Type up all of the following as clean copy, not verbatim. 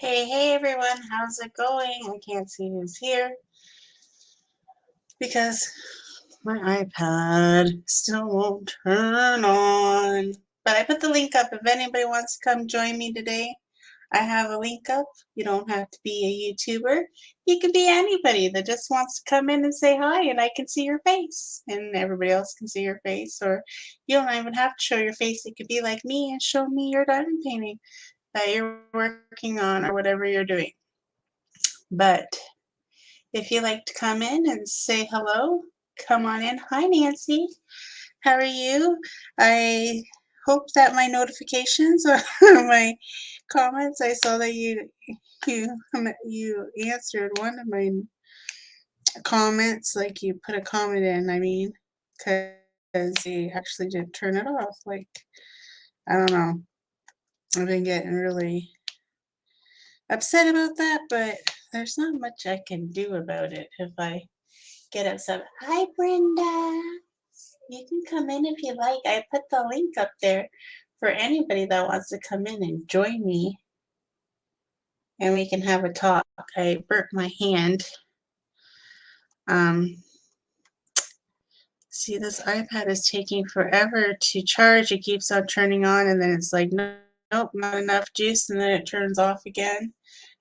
Hey everyone, how's it going? I can't see who's here because my iPad still won't turn on. But I put the link up if anybody wants to come join me today. I have a link up. You don't have to be a YouTuber. You can be anybody that just wants to come in and say hi and I can see your face and everybody else can see your face. Or you don't even have to show your face. It could be like me and show me your diamond painting that you're working on or whatever you're doing. But if you'd like to come in and say hello, come on in. Hi, Nancy. How are you? I hope that my notifications or my comments, I saw that you answered one of my comments, like you put a comment in, because you actually did turn it off. Like, I don't know. I've been getting really upset about that, but there's not much I can do about it if I get upset. Hi, Brenda. You can come in if you like. I put the link up there for anybody that wants to come in and join me. And we can have a talk. I burnt my hand. See, this iPad is taking forever to charge. It keeps on turning on, and then it's like, nope, not enough juice, and then it turns off again.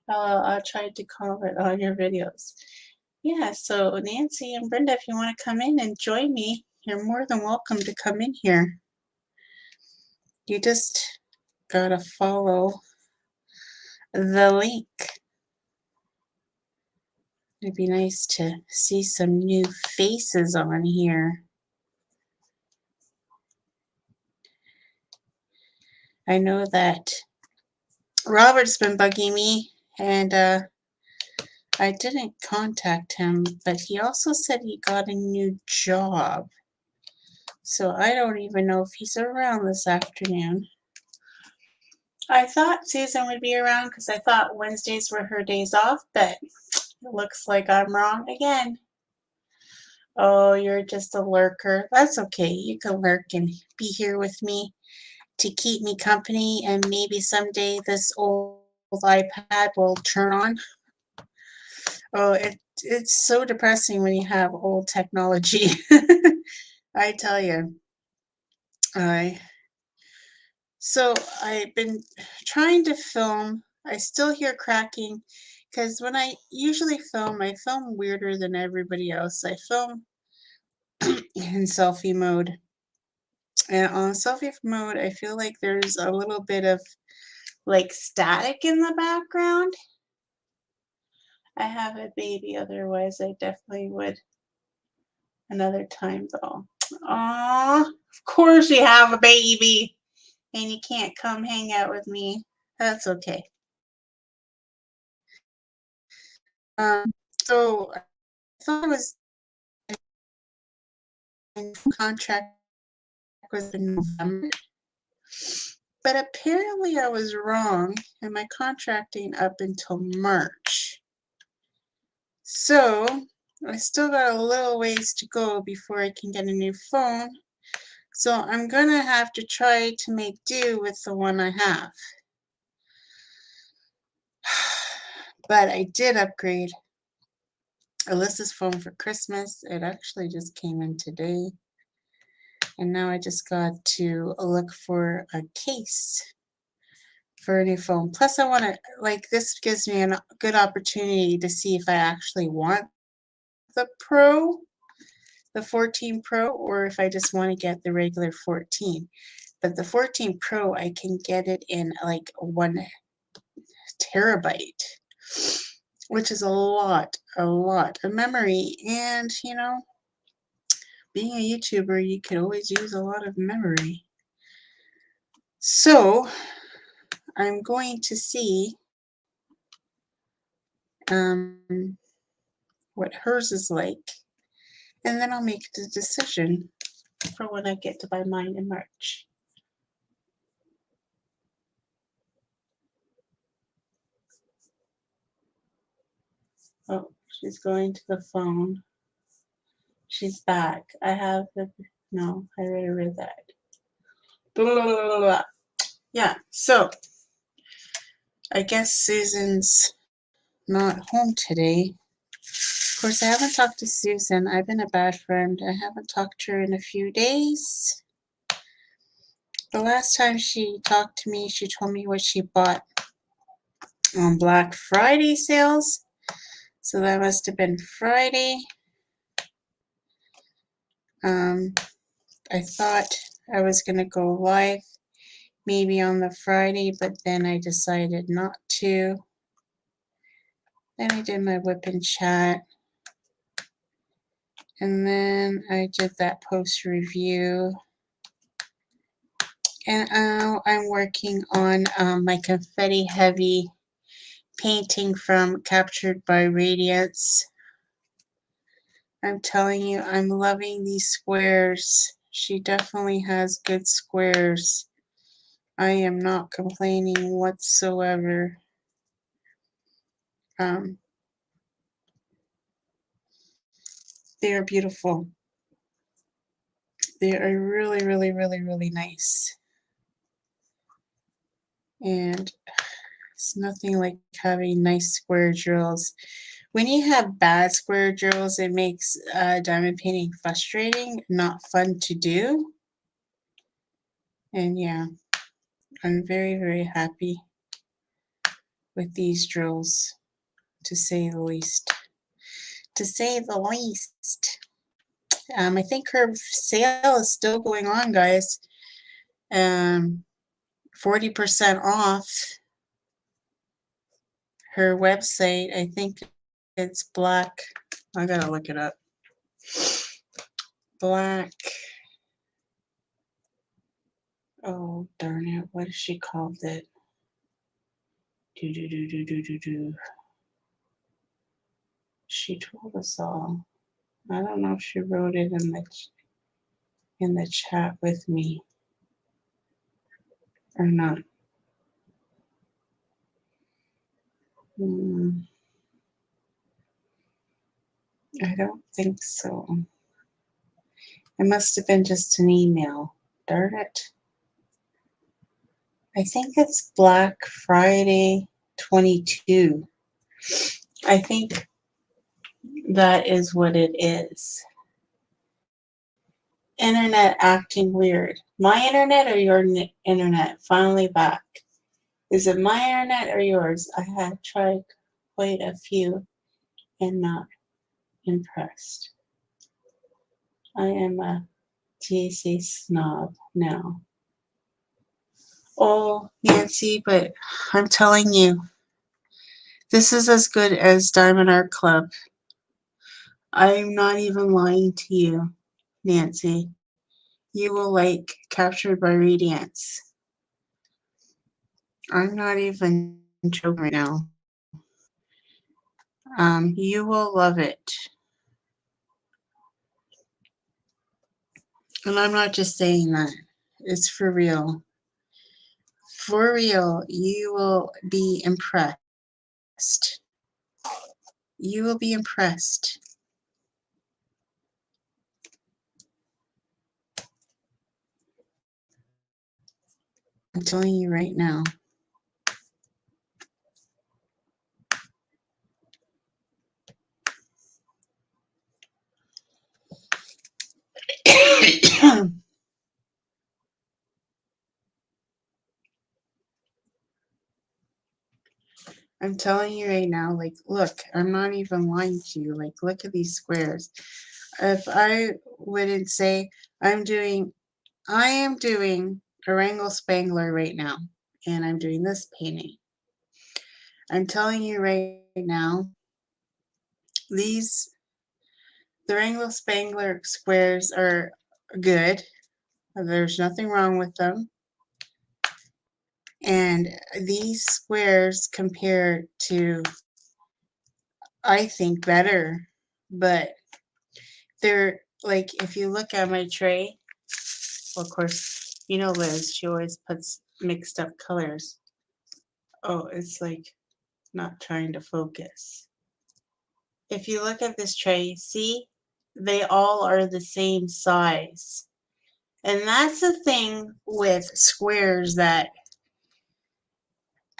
I'll try to comment on your videos. Yeah, so Nancy and Brenda, if you want to come in and join me, you're more than welcome to come in here. You just gotta follow the link. It'd be nice to see some new faces on here. I know that Robert's been bugging me, and I didn't contact him, but he also said he got a new job. So I don't even know if he's around this afternoon. I thought Susan would be around because I thought Wednesdays were her days off, but it looks like I'm wrong again. Oh, you're just a lurker. That's okay. You can lurk and be here with me to keep me company, and maybe someday this old iPad will turn on. Oh, it's so depressing when you have old technology. I tell you. So I've been trying to film. I still hear cracking because when I usually film, I film weirder than everybody else. I film in selfie mode. And on selfie mode, I feel like there's a little bit of like static in the background. I have a baby, otherwise I definitely would another time though. Aw, of course you have a baby and you can't come hang out with me. That's okay. So I thought it was in contract was in November, but apparently I was wrong, and my contracting up until March. So I still got a little ways to go before I can get a new phone. So I'm gonna have to try to make do with the one I have. But I did upgrade Alyssa's phone for Christmas. It actually just came in today. And now I just got to look for a case for a new phone. Plus I want to, like, this gives me a good opportunity to see if I actually want the Pro, the 14 Pro, or if I just want to get the regular 14. But the 14 Pro, I can get it in like 1 terabyte, which is a lot of memory. And, you know, being a YouTuber, you can always use a lot of memory. So I'm going to see what hers is like, and then I'll make the decision for when I get to buy mine in March. Oh, she's going to the phone. She's back. I have the, no, I already read that. Blah, blah, blah, blah. Yeah, so I guess Susan's not home today. Of course, I haven't talked to Susan. I've been a bad friend. I haven't talked to her in a few days. The last time she talked to me, she told me what she bought on Black Friday sales. So that must have been Friday. I thought I was going to go live maybe on the Friday, but then I decided not to. Then I did my whip and chat. And then I did that post review. And I'm working on my confetti heavy painting from Captured by Radiance. I'm telling you, I'm loving these squares. She definitely has good squares. I am not complaining whatsoever. They are beautiful. They are really, really, really, really nice. And it's nothing like having nice square drills. When you have bad square drills, it makes diamond painting frustrating, not fun to do. And yeah, I'm very, very happy with these drills, to say the least. To say the least. I think her sale is still going on, guys. 40% off her website. I think it's Black. I gotta look it up. Black. Oh, darn it. What is she called it? She told us all. I don't know if she wrote it in the chat with me or not. I don't think so. It must have been just an email. Darn it. I think it's Black Friday 22. I think that is what it is. Internet acting weird. My internet or your internet? Finally back. Is it my internet or yours? I have tried quite a few and not impressed. I am a TC snob now. Oh, Nancy, but I'm telling you, this is as good as Diamond Art Club. I'm not even lying to you, Nancy. You will like Captured by Radiance. I'm not even joking right now. You will love it. And I'm not just saying that. It's for real. For real, you will be impressed. You will be impressed. I'm telling you right now. I'm telling you right now, like, look, I'm not even lying to you. Like, look at these squares. If I wouldn't say I am doing a Wrangle Spangler right now, and I'm doing this painting. I'm telling you right now, the Wrangle Spangler squares are good. There's nothing wrong with them. And these squares compare to, I think, better. But they're like, if you look at my tray, well, of course, you know Liz, she always puts mixed up colors. Oh, it's like not trying to focus. If you look at this tray, see, they all are the same size. And that's the thing with squares that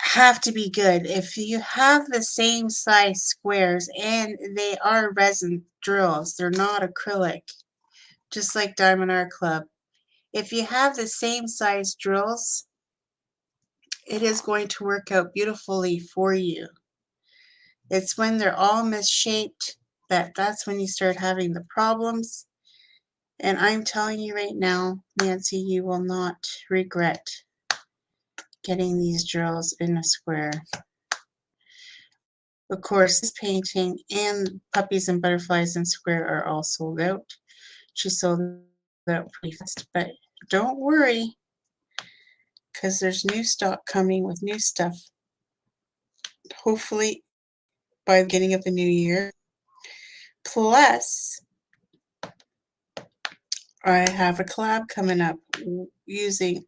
have to be good. If you have the same size squares, and they are resin drills, they're not acrylic, just like Diamond Art Club. If you have the same size drills, it is going to work out beautifully for you. It's when they're all misshaped that's when you start having the problems. And I'm telling you right now, Nancy, you will not regret getting these drills in a square. Of course, this painting and Puppies and Butterflies in Square are all sold out. She sold out pretty fast, but don't worry, because there's new stock coming with new stuff. Hopefully by the beginning of the new year. Plus, I have a collab coming up using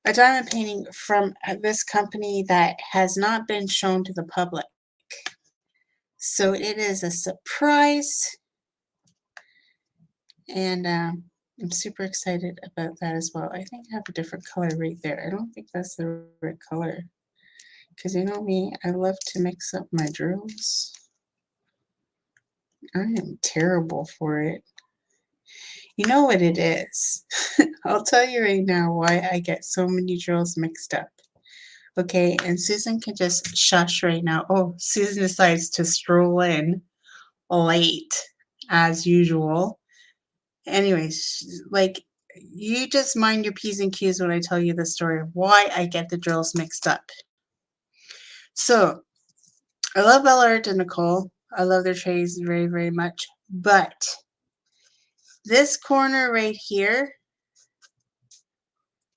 a diamond painting from this company that has not been shown to the public. So it is a surprise, and I'm super excited about that as well. I think I have a different color right there. I don't think that's the right color, because you know me, I love to mix up my drills. I am terrible for it. You know what it is. I'll tell you right now why I get so many drills mixed up. Okay, and Susan can just shush right now. Oh, Susan decides to stroll in late as usual. Anyways, like, you just mind your P's and Q's when I tell you the story of why I get the drills mixed up. So, I love Bella Art and Nicole. I love their trays very, very much. But this corner right here,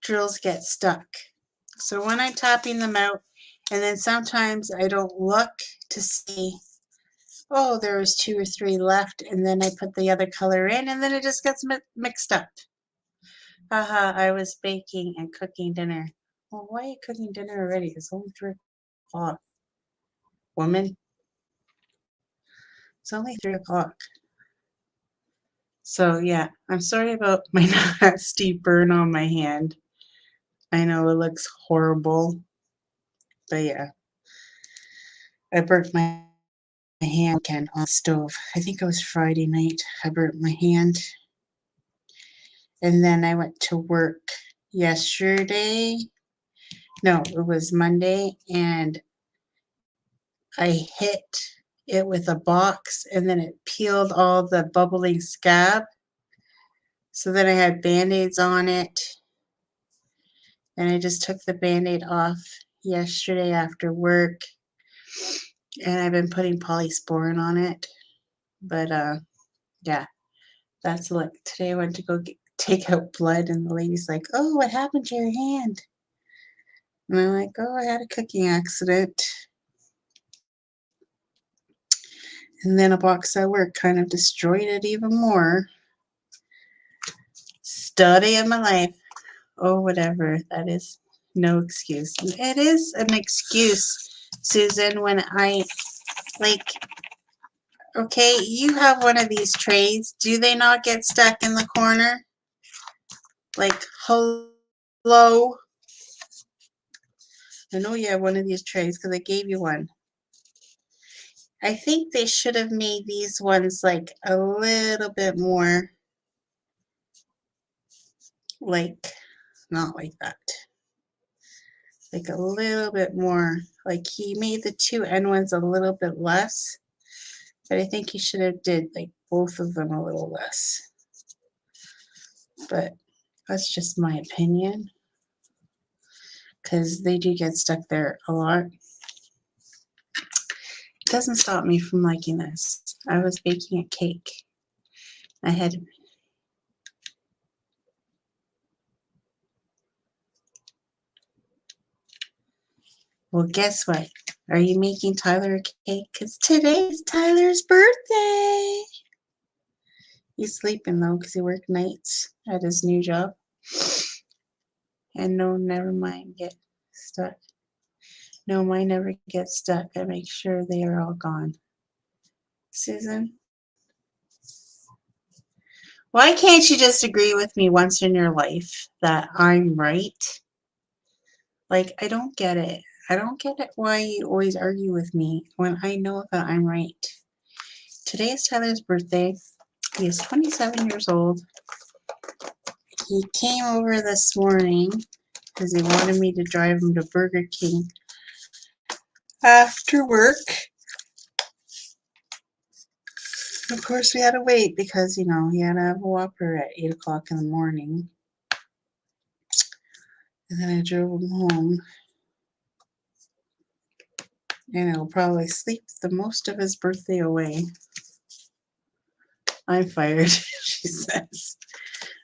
drills get stuck. So when I'm tapping them out, and then sometimes I don't look to see, oh, there was 2 or 3 left, and then I put the other color in, and then it just gets mixed up. Haha, I was baking and cooking dinner. Well, why are you cooking dinner already? It's only 3 o'clock. Woman, it's only 3 o'clock. So yeah, I'm sorry about my nasty burn on my hand. I know it looks horrible, but yeah. I burnt my hand again on the stove. I think it was Friday night. I burnt my hand. And then I went to work yesterday. No, it was Monday. And I hit it with a box, and then it peeled all the bubbling scab. So then I had Band-Aids on it. And I just took the Band-Aid off yesterday after work. And I've been putting polysporin on it. But yeah, that's like today I went to go take out blood, and the lady's like, oh, what happened to your hand? And I'm like, oh, I had a cooking accident. And then a box at work kind of destroyed it even more. Study of my life. Oh, whatever. That is no excuse. It is an excuse, Susan, when I, like, okay, you have one of these trays. Do they not get stuck in the corner? Like, hello? I know you have one of these trays because I gave you one. I think they should have made these ones like a little bit more, like, not like that. Like a little bit more, like he made the 2 end ones a little bit less, but I think he should have did like both of them a little less. But that's just my opinion, because they do get stuck there a lot. It doesn't stop me from liking this. I was baking a cake. I had well, guess what? Are you making Tyler a cake? Because today is Tyler's birthday. He's sleeping though, because he worked nights at his new job. And no, never mind, get stuck. No, mine never get stuck. I make sure they are all gone. Susan? Why can't you just agree with me once in your life that I'm right? Like, I don't get it. I don't get it why you always argue with me when I know that I'm right. Today is Tyler's birthday. He is 27 years old. He came over this morning because he wanted me to drive him to Burger King after work. Of course, we had to wait because, you know, he had to have a Whopper at 8 o'clock in the morning. And then I drove him home. And he'll probably sleep the most of his birthday away. I'm fired, she says.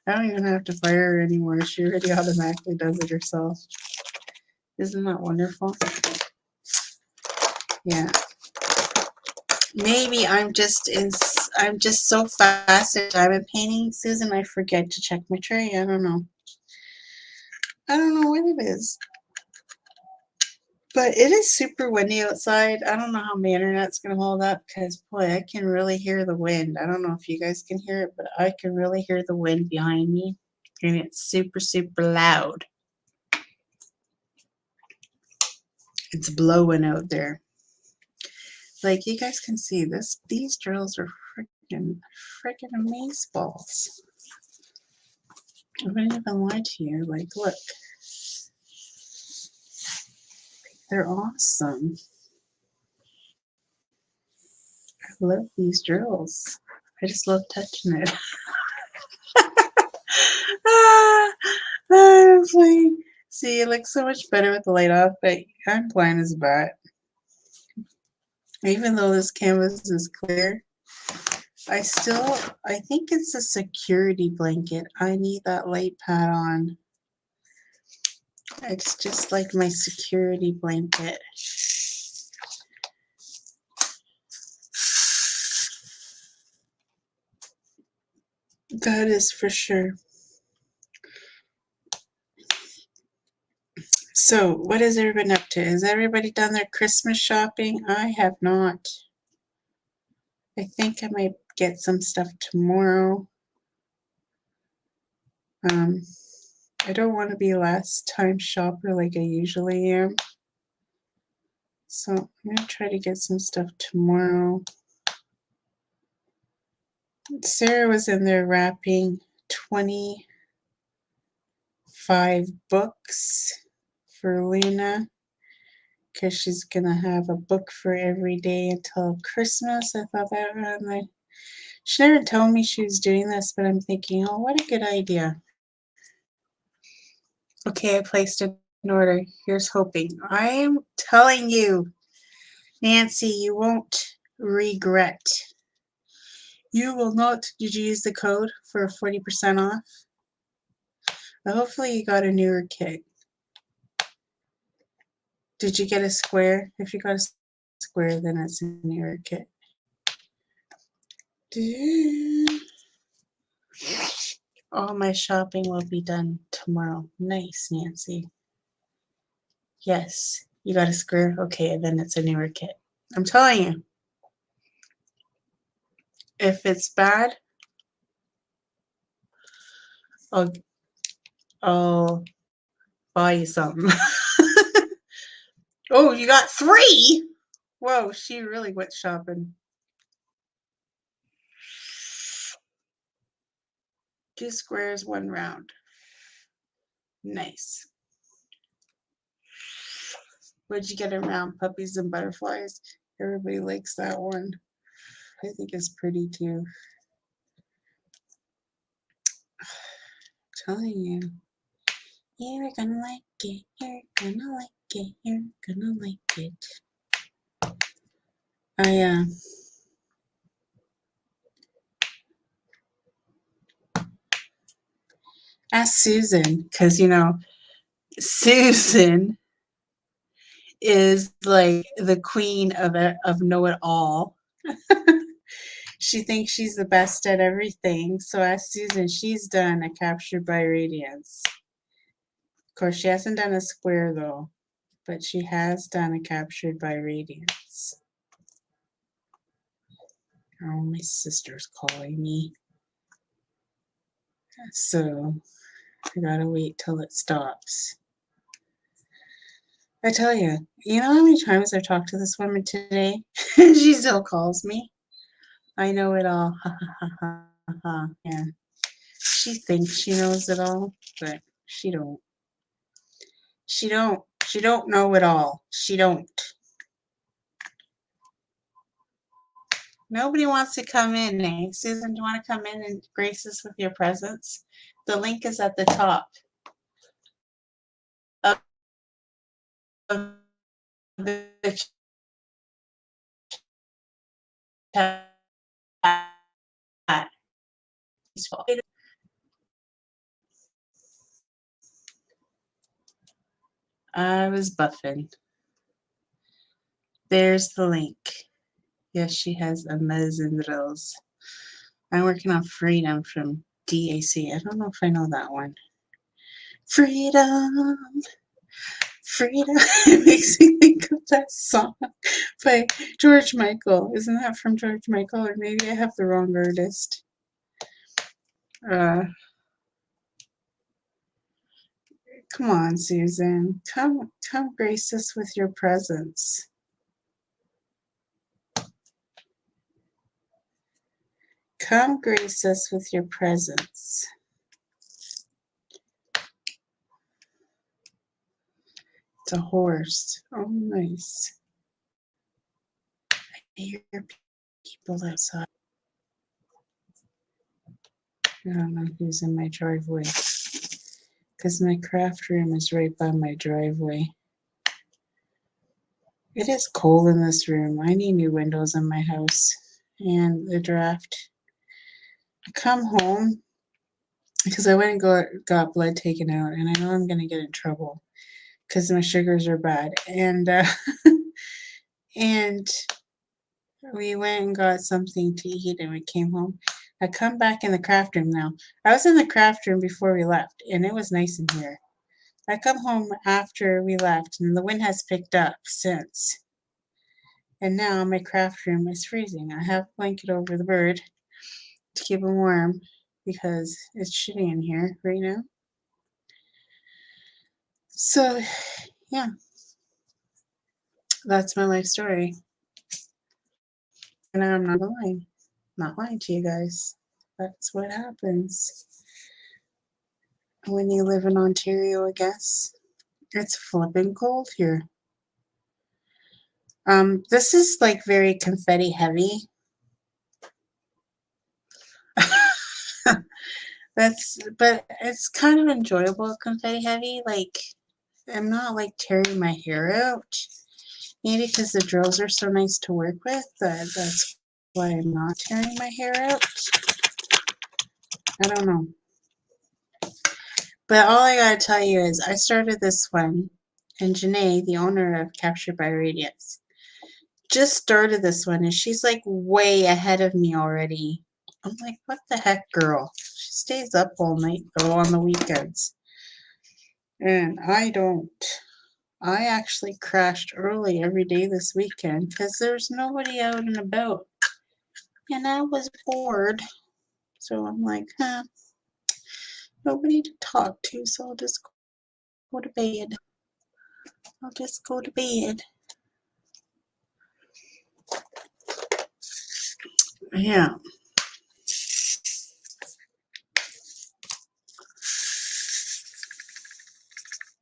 I don't even have to fire her anymore. She already automatically does it herself. Isn't that wonderful? Yeah. Maybe I'm just so fast at diamond painting, Susan, I forget to check my tray. I don't know. I don't know what it is. But it is super windy outside. I don't know how my internet's going to hold up because, boy, I can really hear the wind. I don't know if you guys can hear it, but I can really hear the wind behind me. And it's super, super loud. It's blowing out there. Like, you guys can see this. These drills are freaking amazeballs. I wouldn't even lie to you. Like, look. They're awesome. I love these drills. I just love touching it. I'm playing. See, it looks so much better with the light off, but I'm blind as a bat. Even though this canvas is clear, I think it's a security blanket. I need that light pad on. It's just like my security blanket. That is for sure. So, what has everybody been up to? Has everybody done their Christmas shopping? I have not. I think I might get some stuff tomorrow. I don't want to be a last time shopper like I usually am. So I'm going to try to get some stuff tomorrow. Sarah was in there wrapping 25 books for Luna because she's going to have a book for every day until Christmas. I thought that was she never told me she was doing this, but I'm thinking, oh, what a good idea. Okay, I placed an order. Here's hoping. I am telling you, Nancy, you won't regret. You will not. Did you use the code for 40% off? Well, hopefully you got a newer kit. Did you get a square? If you got a square, then it's a newer kit. All my shopping will be done tomorrow. Nice, Nancy. Yes, you got a square? Okay, then it's a newer kit. I'm telling you. If it's bad, I'll buy you something. Oh, you got 3? Whoa, she really went shopping. 2 squares, 1 round. Nice. What'd you get around? Puppies and butterflies? Everybody likes that one. I think it's pretty too. I'm telling you. You're gonna like it. You're gonna like it. You're gonna like it. Ask Susan, because you know, Susan is like the queen of know-it-all. She thinks she's the best at everything. So ask Susan. She's done a Captured by Radiance. Of course, she hasn't done a square though, but she has done a Captured by Radiance. Oh, my sister's calling me. So I gotta wait till it stops. I tell you, you know how many times I've talked to this woman today? And she still calls me. I know it all. Ha ha ha ha ha. Yeah. She thinks she knows it all, but she don't. She don't. She don't know it all. She don't. Nobody wants to come in, eh? Susan, do you want to come in and grace us with your presence? The link is at the top of the chat. I was buffing. There's the link. Yes, she has amazing drills. I'm working on Freedom from DAC. I don't know if I know that one. Freedom, freedom. It makes me think of that song by George Michael. Isn't that from George Michael? Or maybe I have the wrong artist. Come on, Susan. Come grace us with your presence. Come grace us with your presence. It's a horse. Oh, nice. I hear people outside. I don't know who's in my driveway. Because my craft room is right by my driveway. It is cold in this room. I need new windows in my house. And the draft. I come home because I went and got blood taken out, and I know I'm going to get in trouble because my sugars are bad. And and we went and got something to eat, and we came home. I come back in the craft room now. I was in the craft room before we left, and it was nice in here. I come home after we left, and the wind has picked up since. And now my craft room is freezing. I have a blanket over the bird to keep him warm because it's shitty in here right now. So, yeah, that's my life story. And I'm not lying. Not lying to you guys. That's what happens when you live in Ontario, I guess. It's flipping cold here. This is like very confetti heavy. But it's kind of enjoyable confetti heavy. Like, I'm not like tearing my hair out. Maybe because the drills are so nice to work with, that's why I'm not tearing my hair out. I don't know. But all I gotta tell you is I started this one, and Janae, the owner of Captured by Radiance, just started this one, and she's like way ahead of me already. I'm like, what the heck, girl? She stays up all night, though, on the weekends. And I don't. I actually crashed early every day this weekend because there's nobody out and about. And I was bored. So I'm like, nobody to talk to, so I'll just go to bed. I'll just go to bed. Yeah.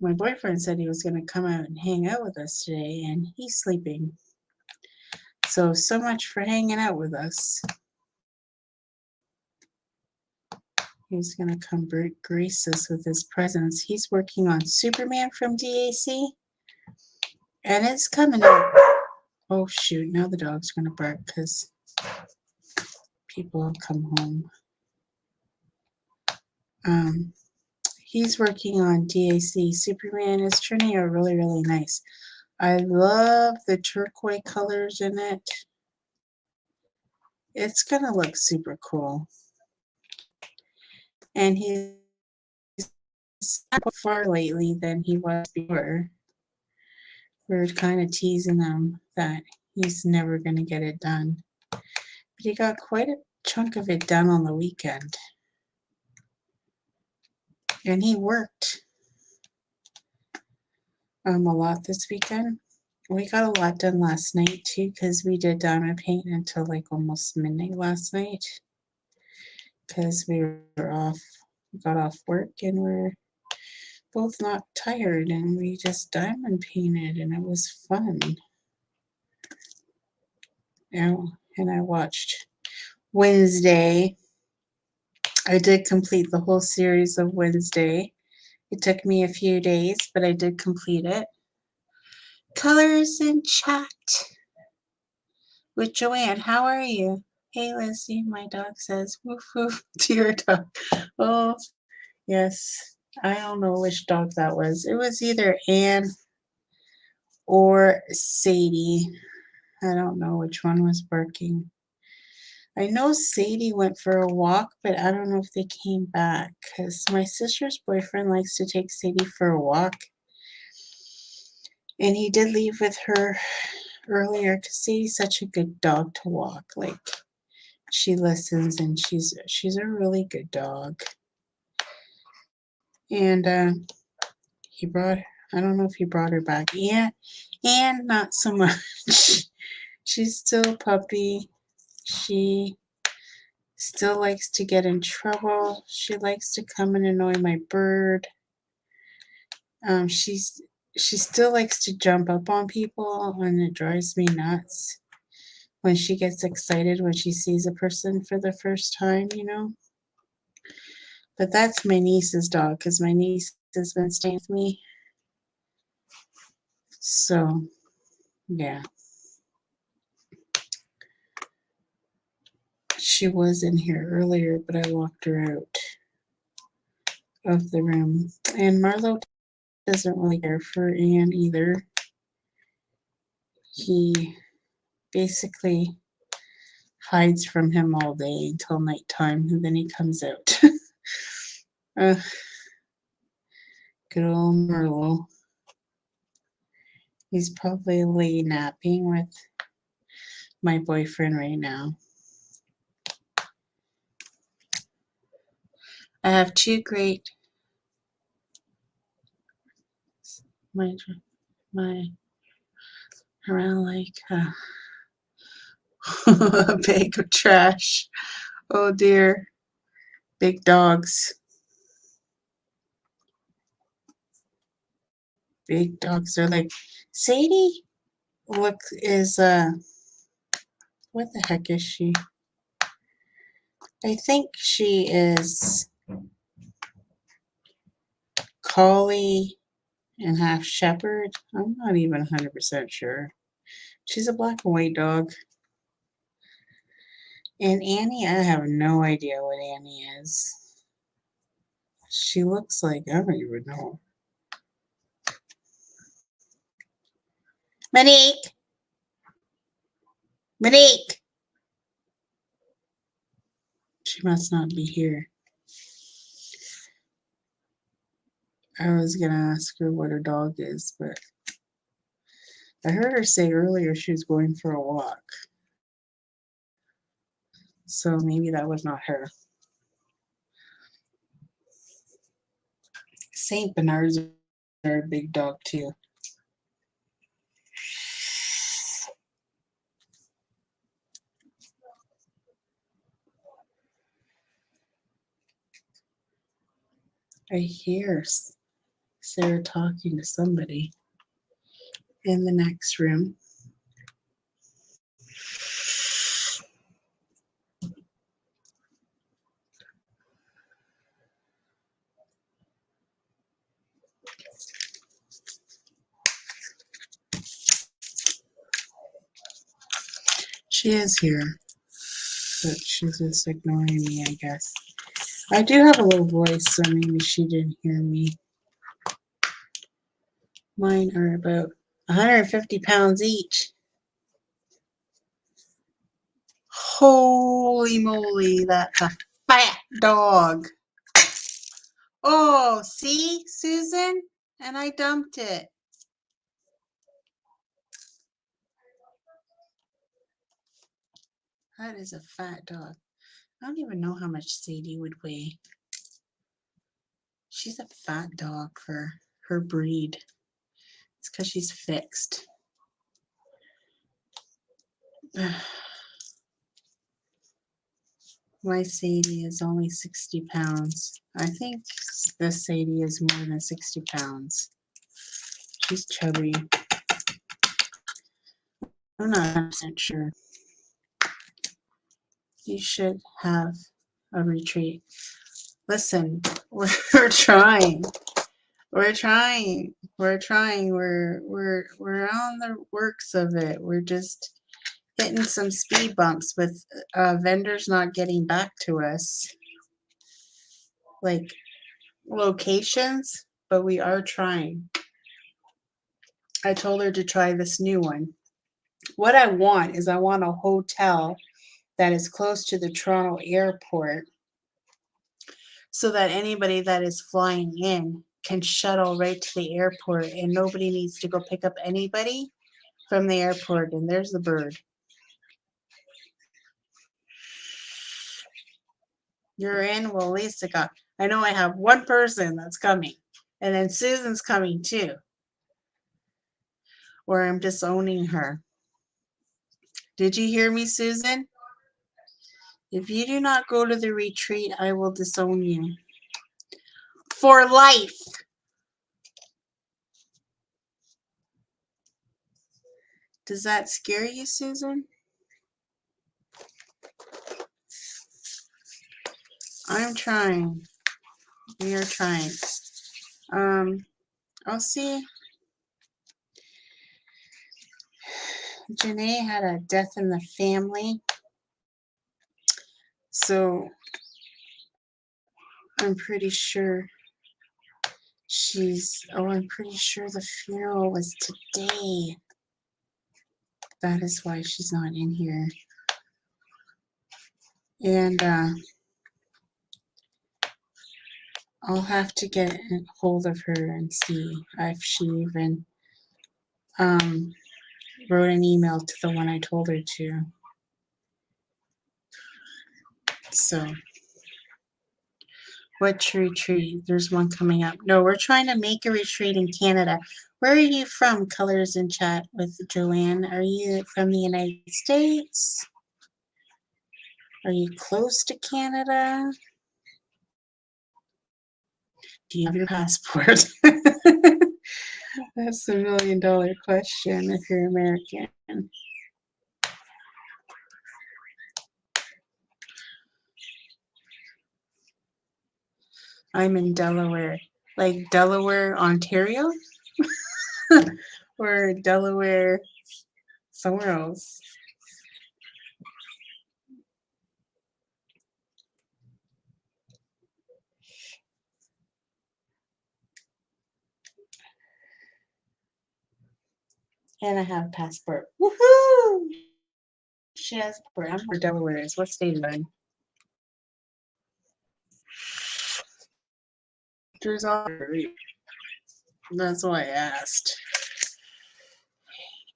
My boyfriend said he was going to come out and hang out with us today, and he's sleeping. So much for hanging out with us. He's going to come grace us with his presence. He's working on Superman from DAC, and it's coming out. Oh, shoot. Now the dog's going to bark because people have come home. He's working on DAC. Superman is turning out really, really nice. I love the turquoise colors in it. It's going to look super cool. And he's far lately than he was before. We're kind of teasing him that he's never going to get it done. But he got quite a chunk of it done on the weekend. And he worked. a lot this weekend. We got a lot done last night too because we did diamond paint until like almost midnight last night because we were off, got off work and we're both not tired and we just diamond painted and it was fun. And I watched Wednesday. I did complete the whole series of Wednesday. It took me a few days, but I did complete it. Colors in chat with Joanne. How are you? Hey, Leslie, my dog says woof woof to your dog. Oh, yes. I don't know which dog that was. It was either Anne or Sadie. I don't know which one was barking. I know Sadie went for a walk, but I don't know if they came back because my sister's boyfriend likes to take Sadie for a walk. And he did leave with her earlier because Sadie's such a good dog to walk. Like, she listens and she's a really good dog. And he brought, I don't know if he brought her back. Yeah, and not so much. She's still a puppy. She still likes to get in trouble. She likes to come and annoy my bird. She still likes to jump up on people and it drives me nuts when she gets excited when she sees a person for the first time, you know. But that's my niece's dog because my niece has been staying with me. So, yeah. She was in here earlier, but I locked her out of the room. And Marlo doesn't really care for Anne either. He basically hides from him all day until nighttime, and then he comes out. Good old Marlo. He's probably lay napping with my boyfriend right now. I have two great my around like a bag of trash. Oh dear. Big dogs. Big dogs are like Sadie is what the heck is she? I think she is collie and half shepherd. I'm not even 100% sure. She's a black and white dog. And Annie, I have no idea what Annie is. She looks like, I don't even know. Monique! Monique! She must not be here. I was going to ask her what her dog is, but I heard her say earlier she was going for a walk. So maybe that was not her. Saint Bernards are a big dog too. I hear Sarah talking to somebody in the next room. She is here, but she's just ignoring me, I guess. I do have a little voice, so maybe she didn't hear me. Mine are about 150 pounds each. Holy moly, that's a fat dog. Oh, see, Susan? And I dumped it. That is a fat dog. I don't even know how much Sadie would weigh. She's a fat dog for her breed. It's because she's fixed. My Sadie is only 60 pounds. I think this Sadie is more than 60 pounds. She's chubby. I'm not 100% sure. You should have a retreat. Listen, we're trying. We're trying. We're trying. We're on the works of it. We're just hitting some speed bumps with vendors not getting back to us. Like locations, but we are trying. I told her to try this new one. What I want is I want a hotel that is close to the Toronto airport so that anybody that is flying in can shuttle right to the airport and nobody needs to go pick up anybody from the airport. And there's the bird. You're in? Well, Lisa got. I know I have one person that's coming. And then Susan's coming too. Or I'm disowning her. Did you hear me, Susan? If you do not go to the retreat, I will disown you. For life. Does that scare you, Susan? I'm trying. We are trying. I'll see. Janae had a death in the family. So I'm pretty sure I'm pretty sure the funeral was today. That is why she's not in here. And I'll have to get a hold of her and see if she even wrote an email to the one I told her to. So, what retreat? There's one coming up. No, we're trying to make a retreat in Canada. Where are you from? Colors in chat with Joanne. Are you from the United States? Are you close to Canada? Do you have your passport? That's the $1,000,000 question if you're American. I'm in Delaware. Like Delaware, Ontario? Or Delaware somewhere else? And I have a passport. Woohoo! She has a passport. I'm where Delaware is. What state is it in? There's all. That's why I asked.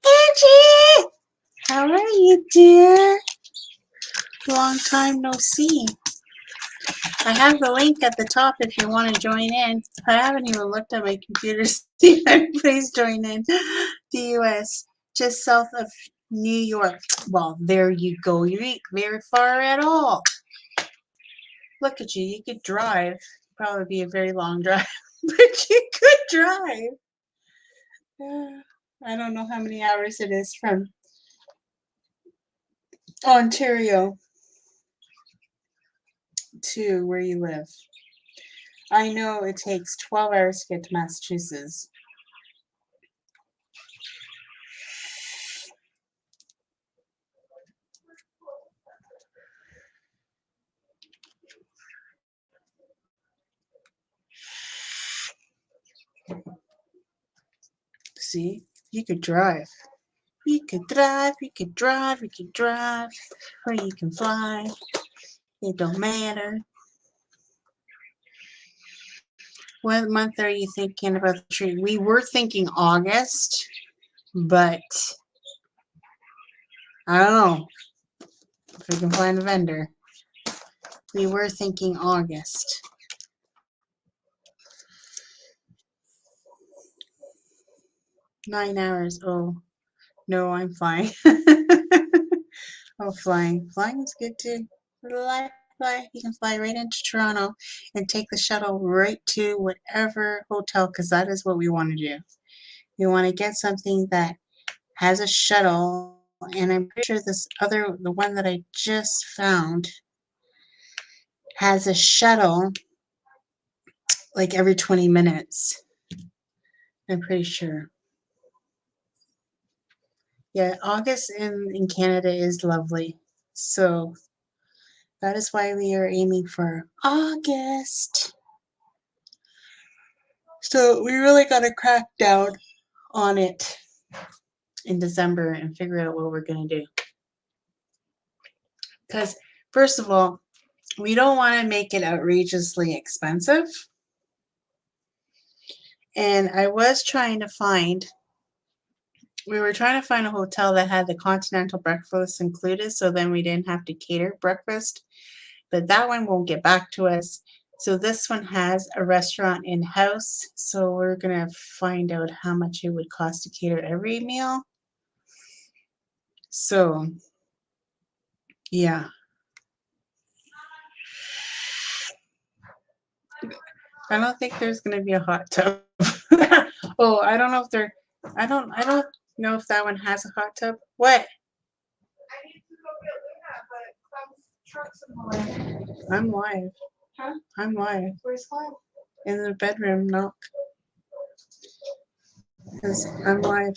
Angie! How are you, dear? Long time no see. I have the link at the top if you want to join in. I haven't even looked at my computer to see if anybody's joined in. The U.S., just south of New York. Well, there you go. You ain't very far at all. Look at you. You could drive. Probably be a very long drive, but you could drive. I don't know how many hours it is from Ontario to where you live. I know it takes 12 hours to get to Massachusetts. See, you could drive. You could drive, you could drive, you could drive, or you can fly. It don't matter. What month are you thinking about the tree? We were thinking August, but I don't know if we can find a vendor. We were thinking August. 9 hours. Oh, no, I'm flying. Oh, flying. Flying is good too. Fly. You can fly right into Toronto and take the shuttle right to whatever hotel, because that is what we want to do. We want to get something that has a shuttle, and I'm pretty sure the one that I just found, has a shuttle like every 20 minutes. I'm pretty sure. Yeah, August in Canada is lovely. So that is why we are aiming for August. So we really got to crack down on it in December and figure out what we're going to do. Because, first of all, we don't want to make it outrageously expensive. And we were trying to find a hotel that had the continental breakfast included, so then we didn't have to cater breakfast. But that one won't get back to us. So this one has a restaurant in-house. So we're going to find out how much it would cost to cater every meal. So, yeah. I don't think there's going to be a hot tub. Oh, I don't know if I don't know if that one has a hot tub. What? I need to go get Luna, but Clem's truck's in the way. I'm live. Huh? I'm live. Where's Clem? In the bedroom, knock. Because I'm live.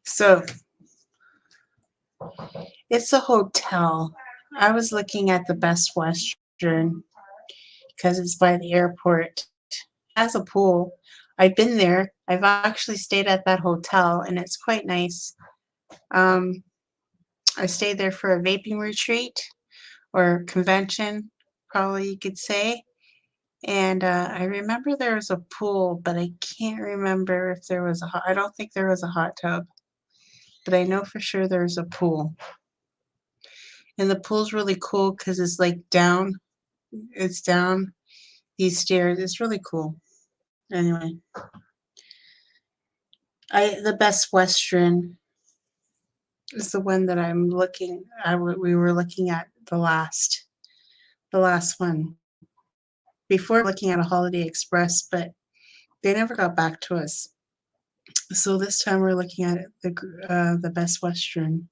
So, it's a hotel. I was looking at the Best Western because it's by the airport. It has a pool. I've been there. I've actually stayed at that hotel, and it's quite nice. I stayed there for a vaping retreat or convention, probably you could say. And I remember there was a pool, but I can't remember if there was I don't think there was a hot tub, but I know for sure there's a pool. And the pool's really cool because it's like down. It's down these stairs. It's really cool. Anyway, the Best Western is the one that I'm looking. We were looking at the last one before looking at a Holiday Express, but they never got back to us. So this time we're looking at the Best Western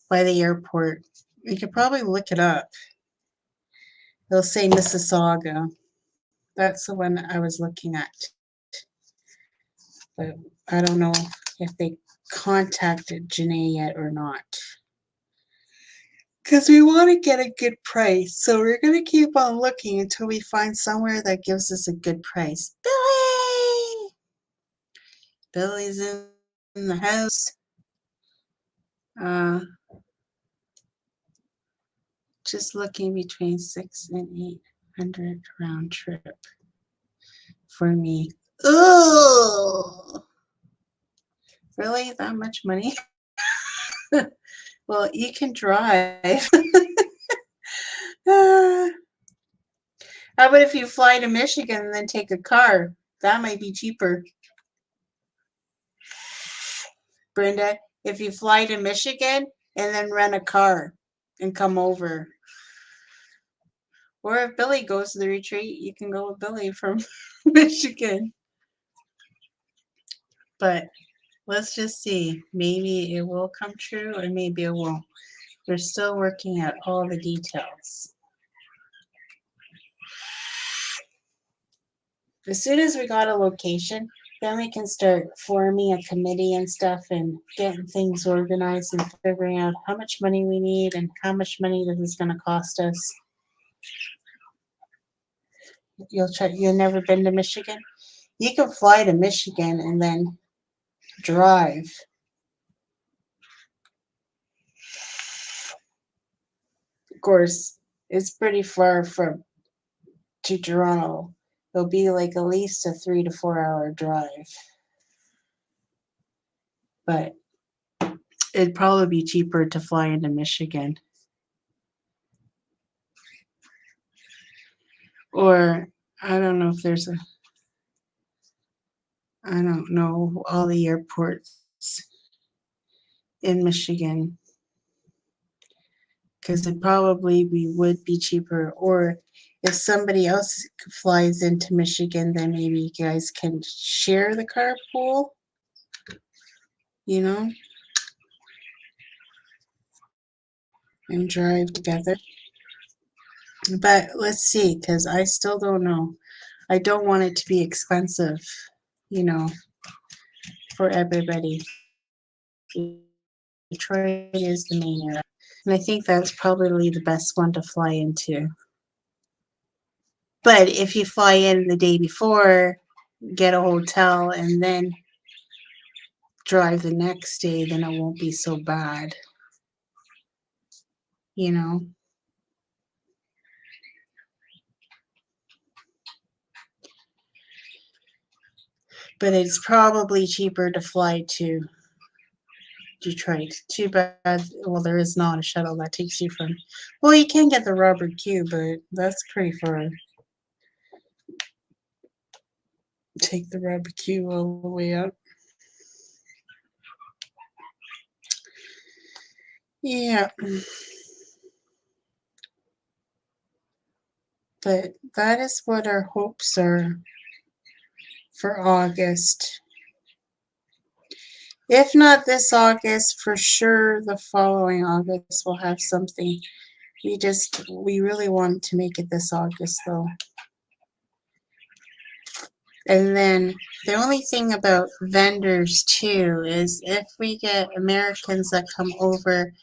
by the airport. You could probably look it up. They'll say Mississauga. That's the one I was looking at. But I don't know if they contacted Janae yet or not. Because we want to get a good price. So we're going to keep on looking until we find somewhere that gives us a good price. Billy! Billy's in the house. Just looking between 600 and 800 round trip for me. Oh, really? That much money? Well, you can drive. How about if you fly to Michigan and then take a car? That might be cheaper. Brenda, if you fly to Michigan and then rent a car and come over. Or if Billy goes to the retreat, you can go with Billy from Michigan. But let's just see. Maybe it will come true or maybe it won't. We're still working out all the details. As soon as we got a location, then we can start forming a committee and stuff and getting things organized and figuring out how much money we need and how much money this is going to cost us. You've never been to Michigan? You can fly to Michigan and then drive. Of course, it's pretty far to Toronto. It'll be like at least a 3 to 4 hour drive. But it'd probably be cheaper to fly into Michigan. Or I don't know if there's I don't know all the airports in Michigan because it probably would be cheaper. Or if somebody else flies into Michigan, then maybe you guys can share the carpool, you know, and drive together. But let's see, because I still don't know. I don't want it to be expensive, you know, for everybody. Detroit is the main area. And I think that's probably the best one to fly into. But if you fly in the day before, get a hotel, and then drive the next day, then it won't be so bad, you know. But it's probably cheaper to fly to Detroit. Too bad. Well, there is not a shuttle that takes you from. Well, you can get the Robert Q, but that's pretty far. Take the Robert Q all the way up. Yeah. But that is what our hopes are for August. If not this August, for sure the following August we'll have something. We really want to make it this August though. And then the only thing about vendors too is if we get Americans that come over,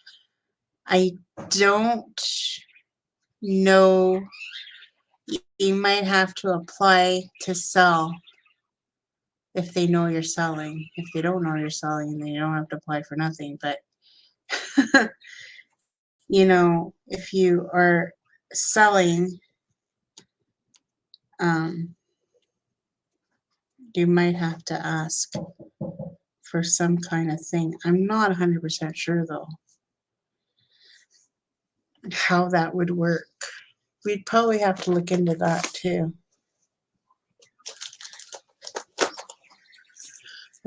I don't know, you might have to apply to sell if they know you're selling. If they don't know you're selling, then you don't have to apply for nothing. But you know, if you are selling, um, you might have to ask for some kind of thing. I'm not 100% sure though how that would work. We'd probably have to look into that too.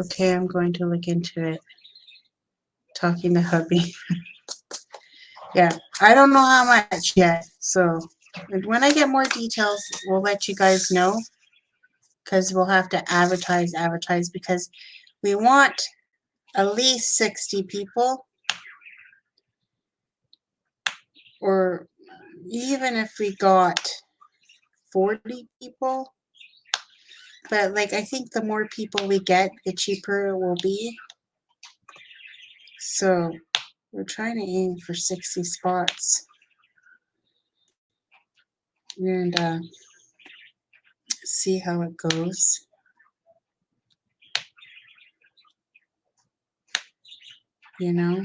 Okay, I'm going to look into it. Talking to hubby. Yeah, I don't know how much yet. So when I get more details, we'll let you guys know. Because we'll have to advertise because we want at least 60 people. Or even if we got 40 people. But like I think the more people we get, the cheaper it will be. So we're trying to aim for 60 spots. And see how it goes. You know?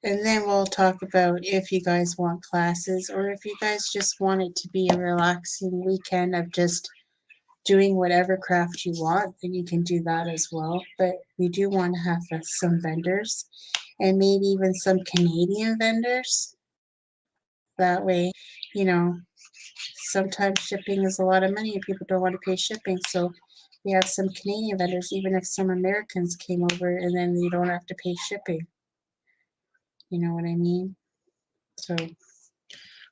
And then we'll talk about if you guys want classes or if you guys just want it to be a relaxing weekend of just doing whatever craft you want, then you can do that as well. But we do want to have some vendors and maybe even some Canadian vendors. That way, you know, sometimes shipping is a lot of money and people don't want to pay shipping. So we have some Canadian vendors, even if some Americans came over and then you don't have to pay shipping. You know what I mean? So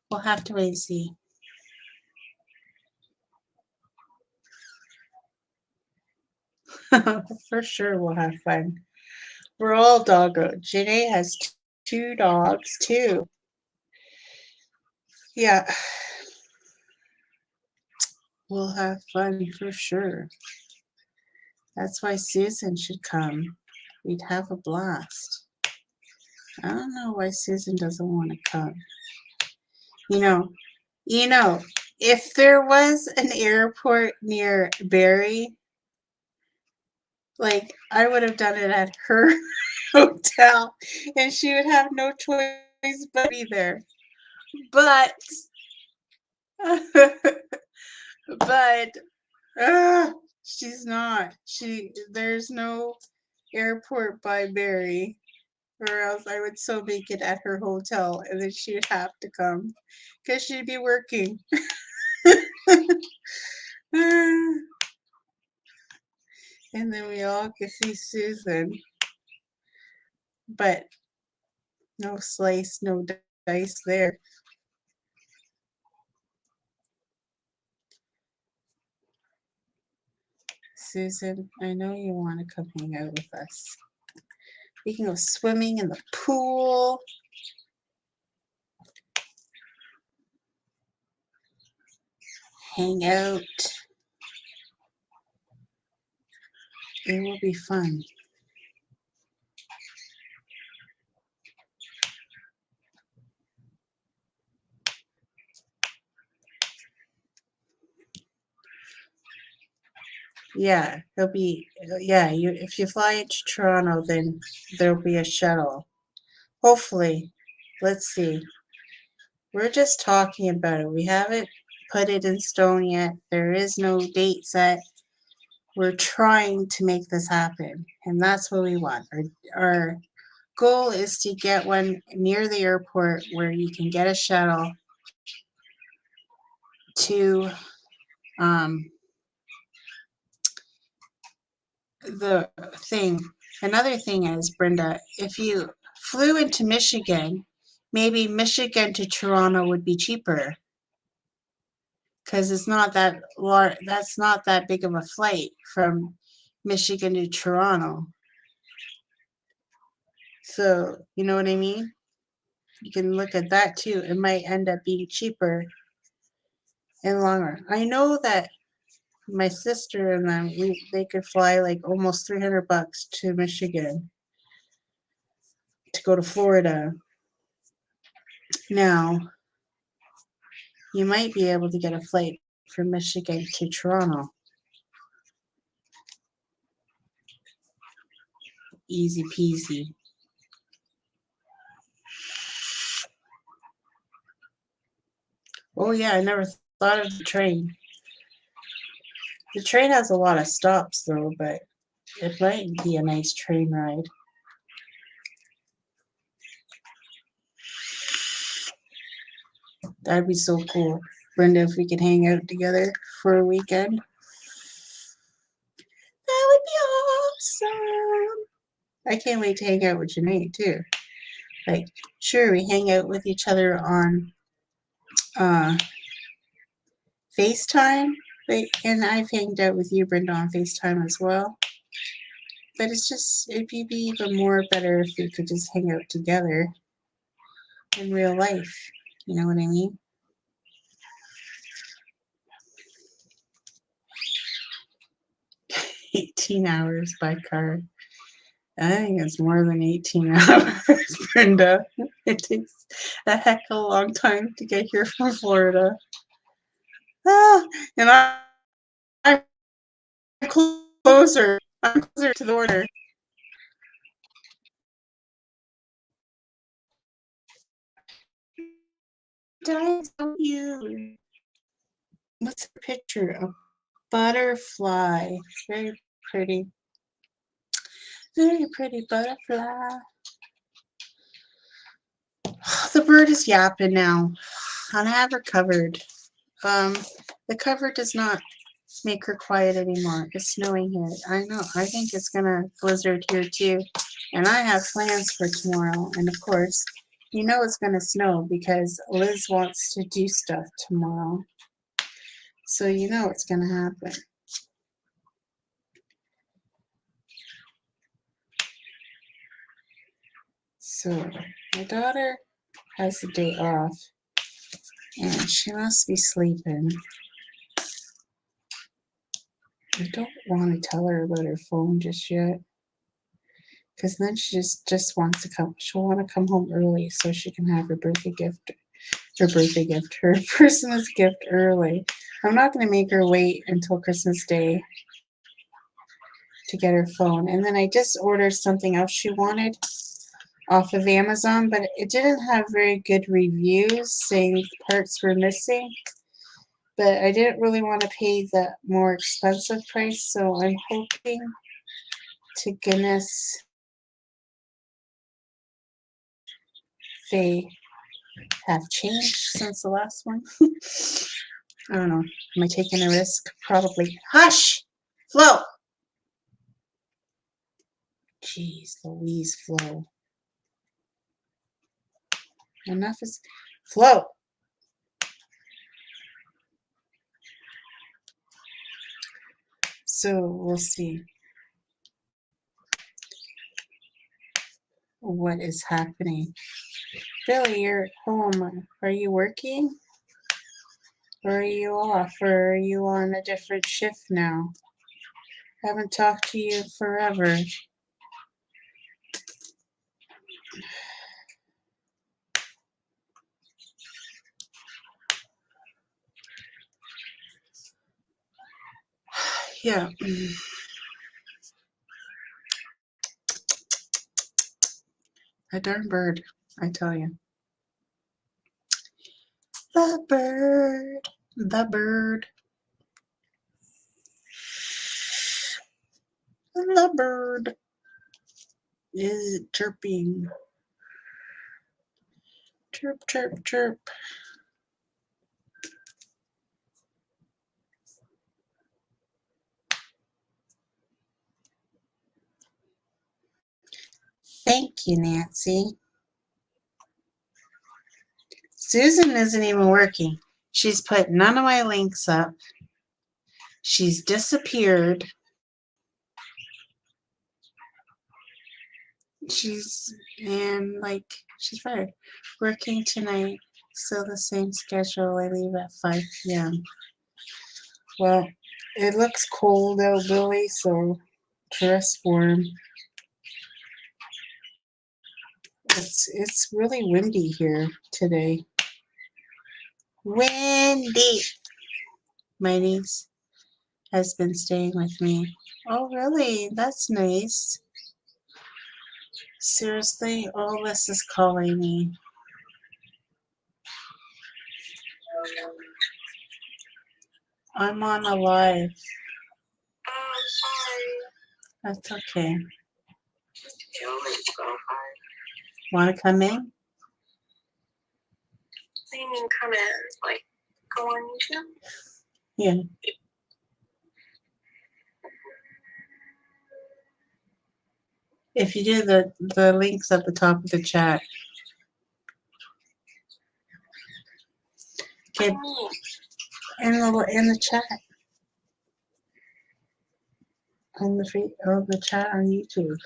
we'll have to wait and see. For sure we'll have fun. We're all doggo. Janae has 2 dogs too. Yeah. We'll have fun for sure. That's why Susan should come. We'd have a blast. I don't know why Susan doesn't want to come. You know, if there was an airport near Barrie, like I would have done it at her hotel and she would have no choice but to be there. But but she's not. There's no airport by Barrie. or else I would so make it at her hotel and then she'd have to come because she'd be working. And then we all could see Susan, but no slice, no dice there. Susan, I know you want to come hang out with us. We can go swimming in the pool. Hang out. It will be fun. Yeah, there'll be, yeah, if you fly into Toronto, then there'll be a shuttle. Hopefully. Let's see. We're just talking about it. We haven't put it in stone yet. There is no date set. We're trying to make this happen, and that's what we want. Our goal is to get one near the airport where you can get a shuttle to the thing. Another thing is, Brenda, if you flew into Michigan, maybe Michigan to Toronto would be cheaper because it's not that large. That's not that big of a flight from Michigan to Toronto. So you know what I mean? You can look at that too. It might end up being cheaper and longer. I know that my sister and them, they could fly like almost $300 to Michigan to go to Florida. Now, you might be able to get a flight from Michigan to Toronto. Easy peasy. Oh yeah, I never thought of the train. The train has a lot of stops though, but it might be a nice train ride. That'd be so cool. Brenda, if we could hang out together for a weekend. That would be awesome. I can't wait to hang out with Janae too. Like, sure, we hang out with each other on FaceTime, but, and I've hanged out with you, Brenda, on FaceTime as well. But it's just, it'd be even more better if we could just hang out together in real life. You know what I mean? $18 by car. I think it's more than 18 hours, Brenda. It takes a heck of a long time to get here from Florida. And I'm closer. I'm closer to the border. Diamonds so cute. What's the picture? A butterfly. Very pretty. Very pretty butterfly. The bird is yapping now. And I have her covered. The cover does not make her quiet anymore. It's snowing here. I know. I think it's gonna blizzard here too. And I have plans for tomorrow. And of course, you know it's gonna snow because Liz wants to do stuff tomorrow. So you know it's gonna happen. So my daughter has the day off and she must be sleeping. I don't want to tell her about her phone just yet. Because then she just wants to come. She'll want to come home early so she can have her birthday gift. Her Christmas gift early. I'm not going to make her wait until Christmas Day to get her phone. And then I just ordered something else she wanted off of Amazon, but it didn't have very good reviews saying parts were missing. But I didn't really want to pay the more expensive price, so I'm hoping to goodness they have changed since the last one. I don't know. Am I taking a risk? Probably. Hush! Flo! Jeez Louise, Flo. Enough is... Flo! So we'll see what is happening. Billy, you're at home. Are you working? Or are you off? Or are you on a different shift now? I haven't talked to you forever. Yeah. A darn bird, I tell you. The bird, the bird, the bird is chirping. Chirp, chirp, chirp. Thank you, Nancy. Susan isn't even working. She's put none of my links up. She's disappeared. She's fired. Working tonight. Still the same schedule. I leave at 5 p.m. Well, it looks cold out, Billy, so dress warm. It's really windy here today. Windy. My niece has been staying with me. Oh, really? That's nice. Seriously, all this is calling me. I'm on a live. Oh, I'm sorry. That's okay. You want me to go hard? Want to come in? What do you mean come in? Like, go on YouTube? Yeah. If you do the links at the top of the chat. Okay. In the chat. On the chat on YouTube.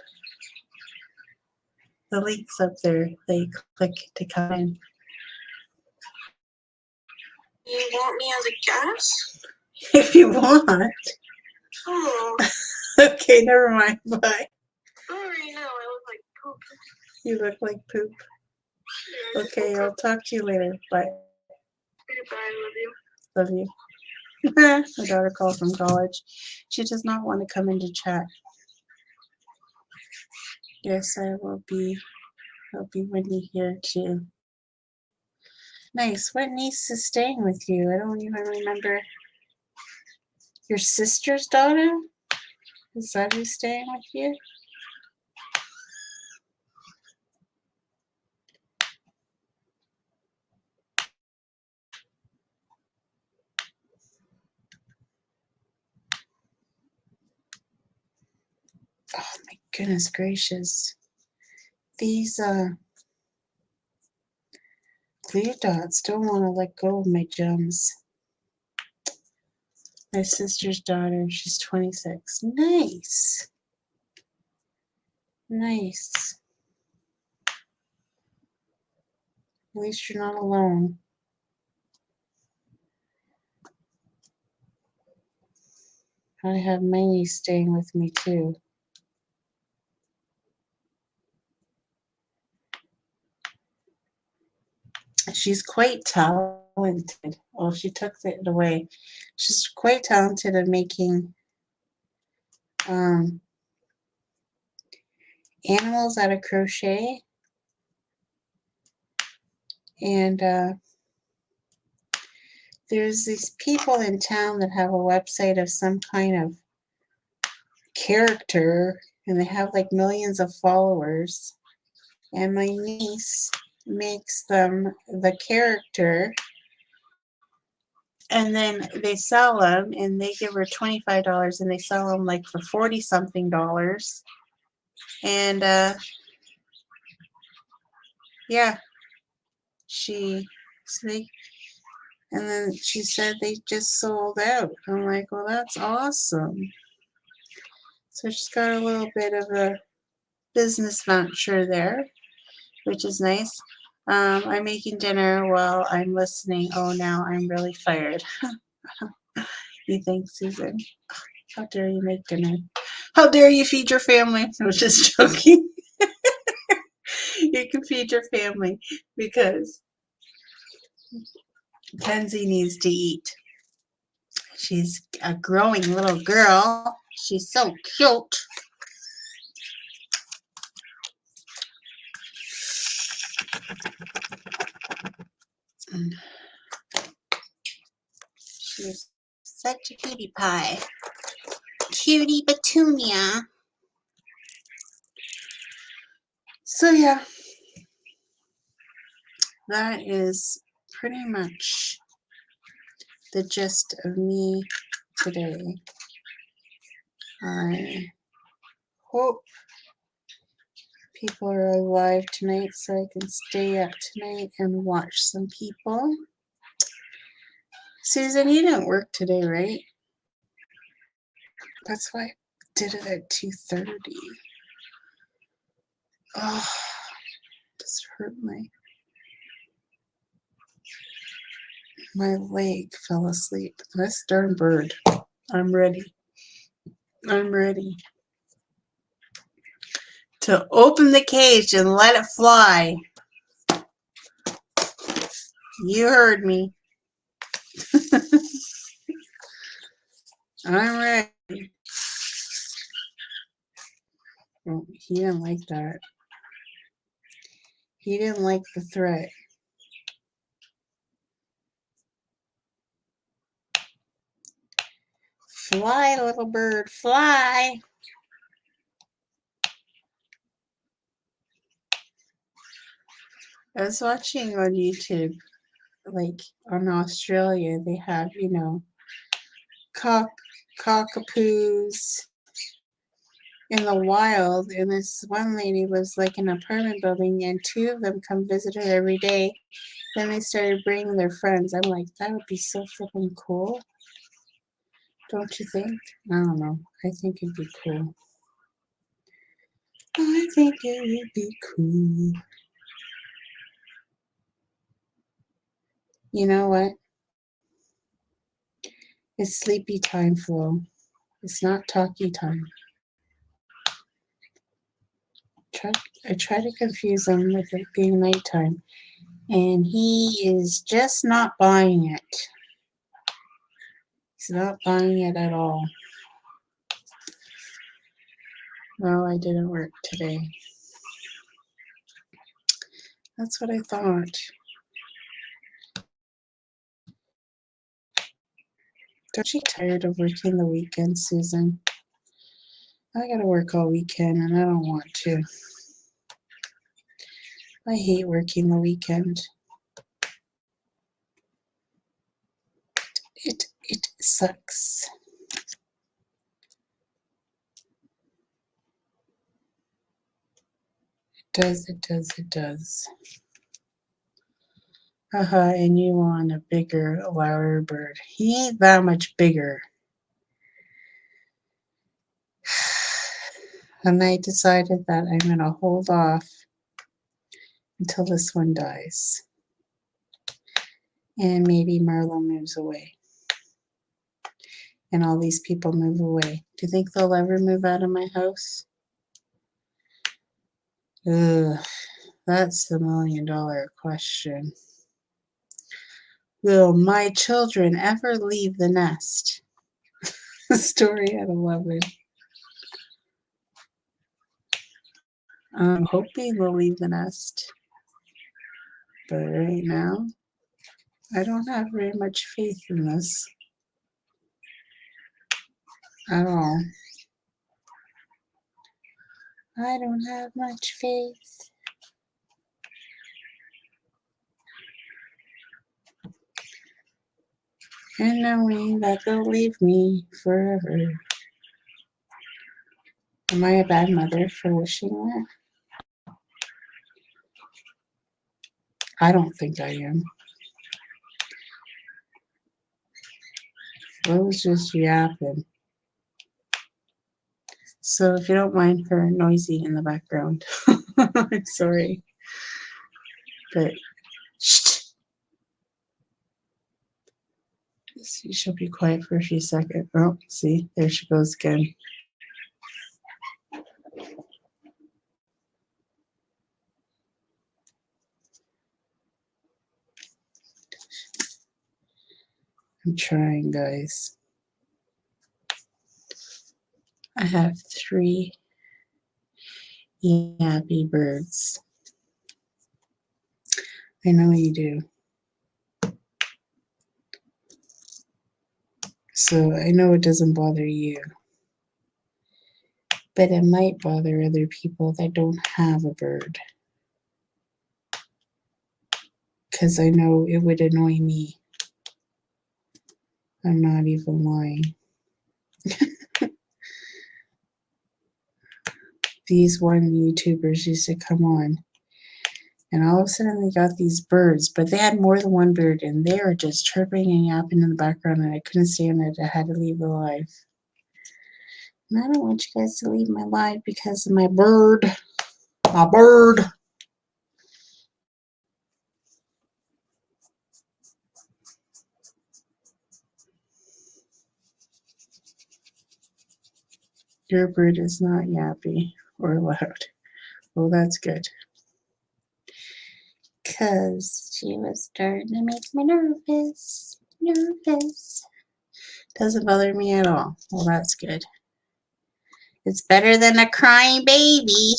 The link's up there. They click to come in. You want me as a guest? If you want. Oh. Okay, never mind. Bye. Sorry, no, I look like poop. You look like poop. Yeah, Okay, I'll talk to you later. Bye. Bye, love you. Love you. My daughter called from college. She does not want to come into chat. Yes, I'll be windy here too. Nice. What niece is staying with you? I don't even remember. Your sister's daughter? Is that who's staying with you? Oh my goodness gracious. These clear dots don't want to let go of my gems. My sister's daughter, she's 26. Nice. Nice. At least you're not alone. I have my niece staying with me too. She's quite talented. Oh, she took it away. She's quite talented at making animals out of crochet. And there's these people in town that have a website of some kind of character, and they have like millions of followers. And my niece makes them the character, and then they sell them, and they give her $25, and they sell them like for 40 something dollars. And yeah, so they, and then she said they just sold out. I'm like, well, that's awesome. So she's got a little bit of a business venture there, which is nice. I'm making dinner while I'm listening. Oh, now I'm really fired. You think, Susan? How dare you make dinner? How dare you feed your family? I was just joking. You can feed your family because Kenzie needs to eat. She's a growing little girl. She's so cute. She's such a cutie pie. Cutie Petunia. So yeah, that is pretty much the gist of me today. I hope people are alive tonight so I can stay up tonight and watch some people. Susan, you didn't work today, right? That's why I did it at 2:30. Oh, just hurt my leg fell asleep. This darn bird. I'm ready. I'm ready to open the cage and let it fly. You heard me. I'm ready. Oh, he didn't like that. He didn't like the threat. Fly, little bird, fly. I was watching on YouTube, like on Australia, they have, cockapoos in the wild, and this one lady lives like in an apartment building, and two of them come visit her every day. Then they started bringing their friends. I'm like, that would be so flipping cool. Don't you think? I don't know. I think it'd be cool. I think it would be cool. You know what? It's sleepy time, Flo. It's not talky time. I try to confuse him with it being nighttime, and he is just not buying it. He's not buying it at all. No, I didn't work today. That's what I thought. Don't you get tired of working the weekend, Susan? I gotta work all weekend and I don't want to. I hate working the weekend. It sucks. It does. Haha, and you want a bigger, louder bird. He ain't that much bigger. And I decided that I'm gonna hold off until this one dies. And maybe Marlo moves away. And all these people move away. Do you think they'll ever move out of my house? Ugh, that's the $1,000,000 question. Will my children ever leave the nest? Story at 11. I'm hoping they'll leave the nest. But right now, I don't have very much faith in this at all. I don't have much faith. and knowing that they'll leave me forever. Am I a bad mother for wishing that? I don't think I am. I was just yapping. So if you don't mind her noisy in the background, I'm sorry. But shh, she'll be quiet for a few seconds. Oh, see, there she goes again. I'm trying, guys. I have 3 yappy birds. I know you do. So I know it doesn't bother you. But it might bother other people that don't have a bird. Because I know it would annoy me. I'm not even lying. These one YouTubers used to come on, and all of a sudden they got these birds, but they had more than one bird, and they were just chirping and yapping in the background, and I couldn't stand it. I had to leave the live. And I don't want you guys to leave my live because of my bird. My bird. Your bird is not yappy or loud. Well, that's good. Because she was starting to make me nervous. Nervous. Doesn't bother me at all. Well, that's good. It's better than a crying baby.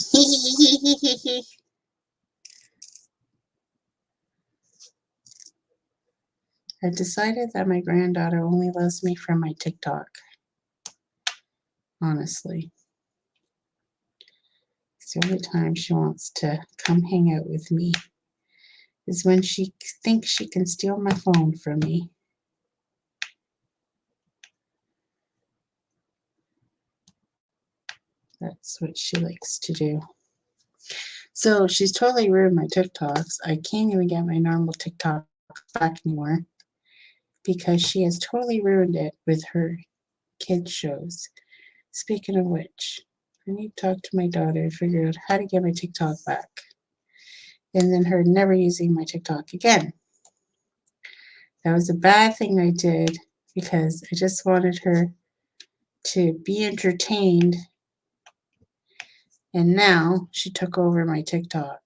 I decided that my granddaughter only loves me from my TikTok. Honestly. It's the only time she wants to come hang out with me is when she thinks she can steal my phone from me. That's what she likes to do. So she's totally ruined my TikToks. I can't even get my normal TikTok back anymore because she has totally ruined it with her kids shows. Speaking of which, I need to talk to my daughter and figure out how to get my TikTok back. And then her never using my TikTok again. That was a bad thing I did because I just wanted her to be entertained. And now she took over my TikTok.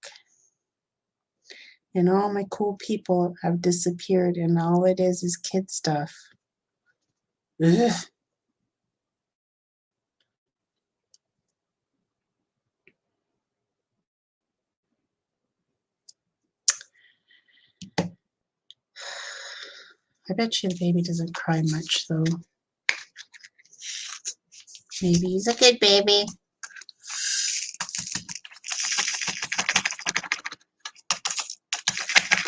And all my cool people have disappeared, and all it is kid stuff. Ugh. I bet you the baby doesn't cry much, though. Maybe he's a good baby.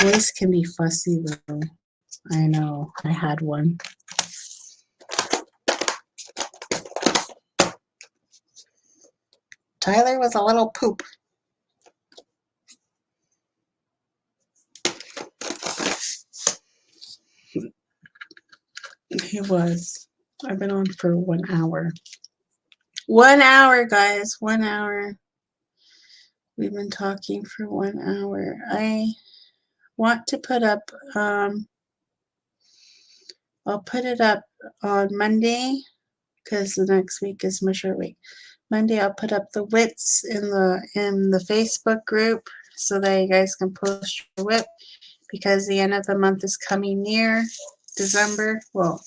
Boys can be fussy, though. I know. I had one. Tyler was a little poop. He was. I've been on for 1 hour. 1 hour, guys. 1 hour. We've been talking for 1 hour. I want to put up, I'll put it up on Monday because the next week is my short week. Monday I'll put up the wits in the Facebook group so that you guys can post your wit because the end of the month is coming near. December. Well,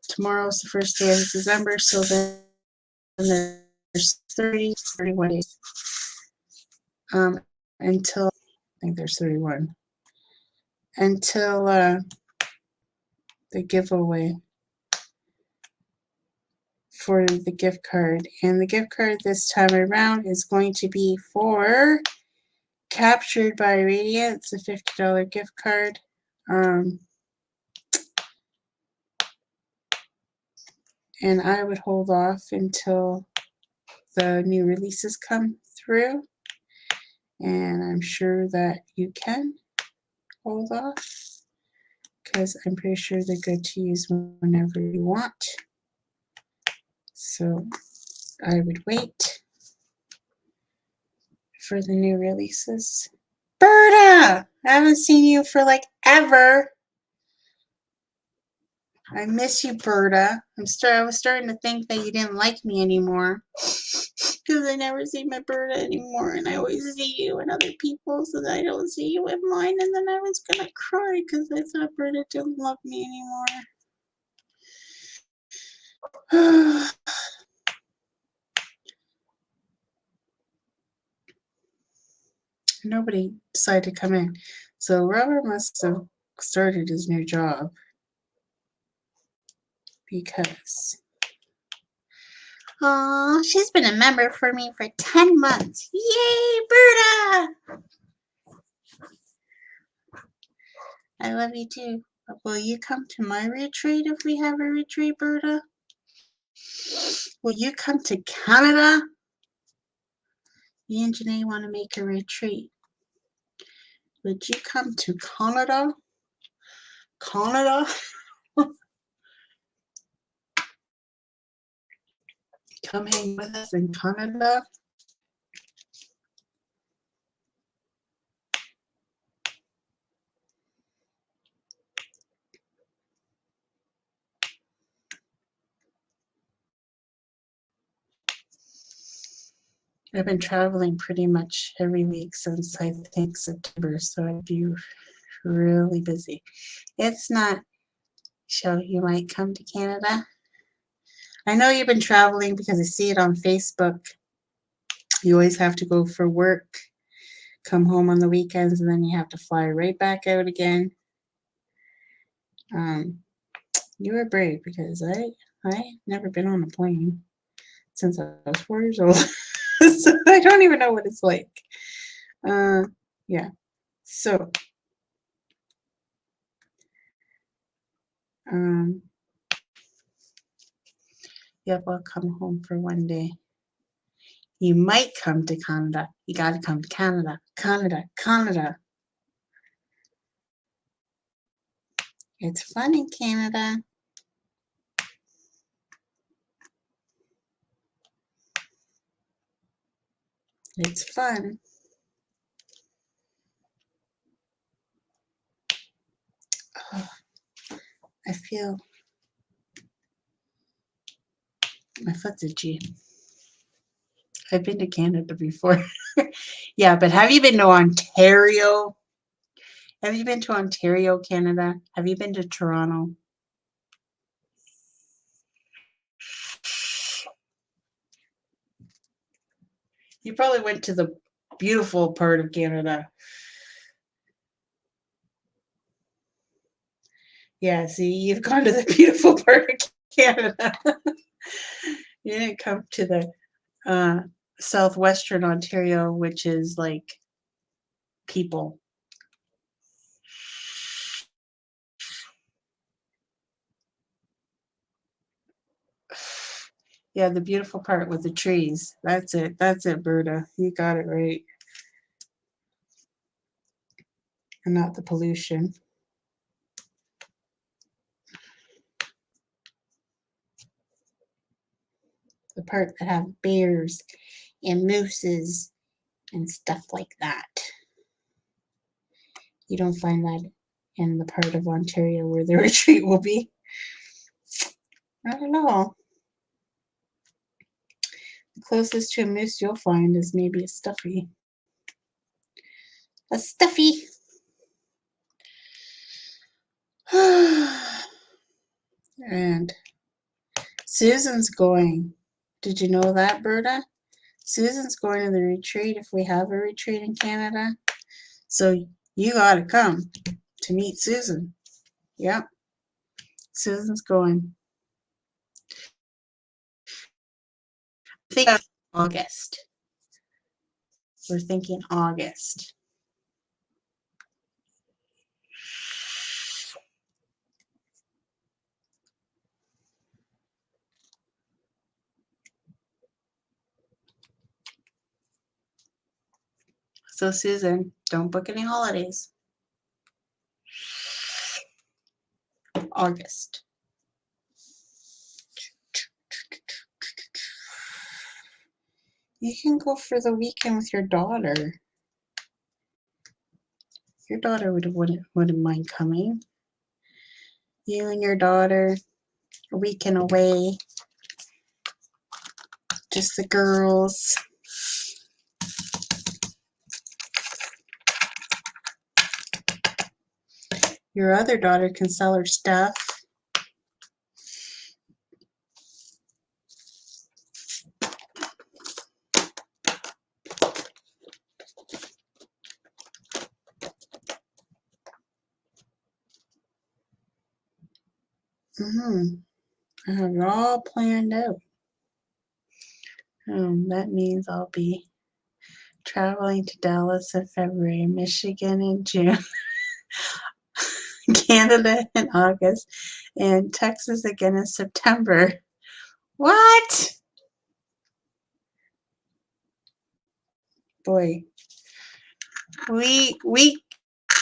tomorrow's the first day of December, so then there's 31 days until I think there's 31 until the giveaway for the gift card. And the gift card this time around is going to be for Captured by Radiant. It's a $50 gift card. And I would hold off until the new releases come through. And I'm sure that you can hold off because I'm pretty sure they're good to use whenever you want. So I would wait for the new releases. Berta! I haven't seen you for like ever. I miss you, Berta. I was starting to think that you didn't like me anymore. Because I never see my Berta anymore. And I always see you and other people's. And I don't see you in mine. And then I was going to cry because I thought Berta didn't love me anymore. Nobody decided to come in. So Robert must have started his new job. Because aw, she's been a member for me for 10 months. Yay, Berta! I love you too. Will you come to my retreat if we have a retreat, Berta? Will you come to Canada? Me and Janae want to make a retreat. Would you come to Canada? Canada? Come hang with us in Canada? I've been traveling pretty much every week since I think September, so I'd be really busy. It's not, so you might come to Canada. I know you've been traveling because I see it on Facebook. You always have to go for work, come home on the weekends, and then you have to fly right back out again. You were brave because I never been on a plane since I was 4 years old. So I don't even know what it's like. Yeah. So yep, I'll come home for one day. You might come to Canada. You gotta come to Canada. Canada, Canada. It's fun in Canada. It's fun. Oh, I feel my foot's itchy. I've been to Canada before. Yeah, but have you been to Ontario? Have you been to Ontario, Canada? Have you been to Toronto? You probably went to the beautiful part of Canada. Yeah, see, you've gone to the beautiful part of Canada. You didn't come to the southwestern Ontario, which is like people. Yeah, the beautiful part with the trees. That's it. That's it, Berta. You got it right. And not the pollution. The part that have bears and mooses and stuff like that. You don't find that in the part of Ontario where the retreat will be. I don't know. The closest to a moose you'll find is maybe a stuffy. A stuffy. And Susan's going. Did you know that, Berta? Susan's going to the retreat if we have a retreat in Canada. So you got to come to meet Susan. Yep. Susan's going. I think August. We're thinking August. So Susan, don't book any holidays. August. You can go for the weekend with your daughter. Your daughter wouldn't mind coming. You and your daughter, a weekend away. Just the girls. Your other daughter can sell her stuff. I have it all planned out. That means I'll be traveling to Dallas in February, Michigan in June, Canada in August, and Texas again in September. What? Boy, we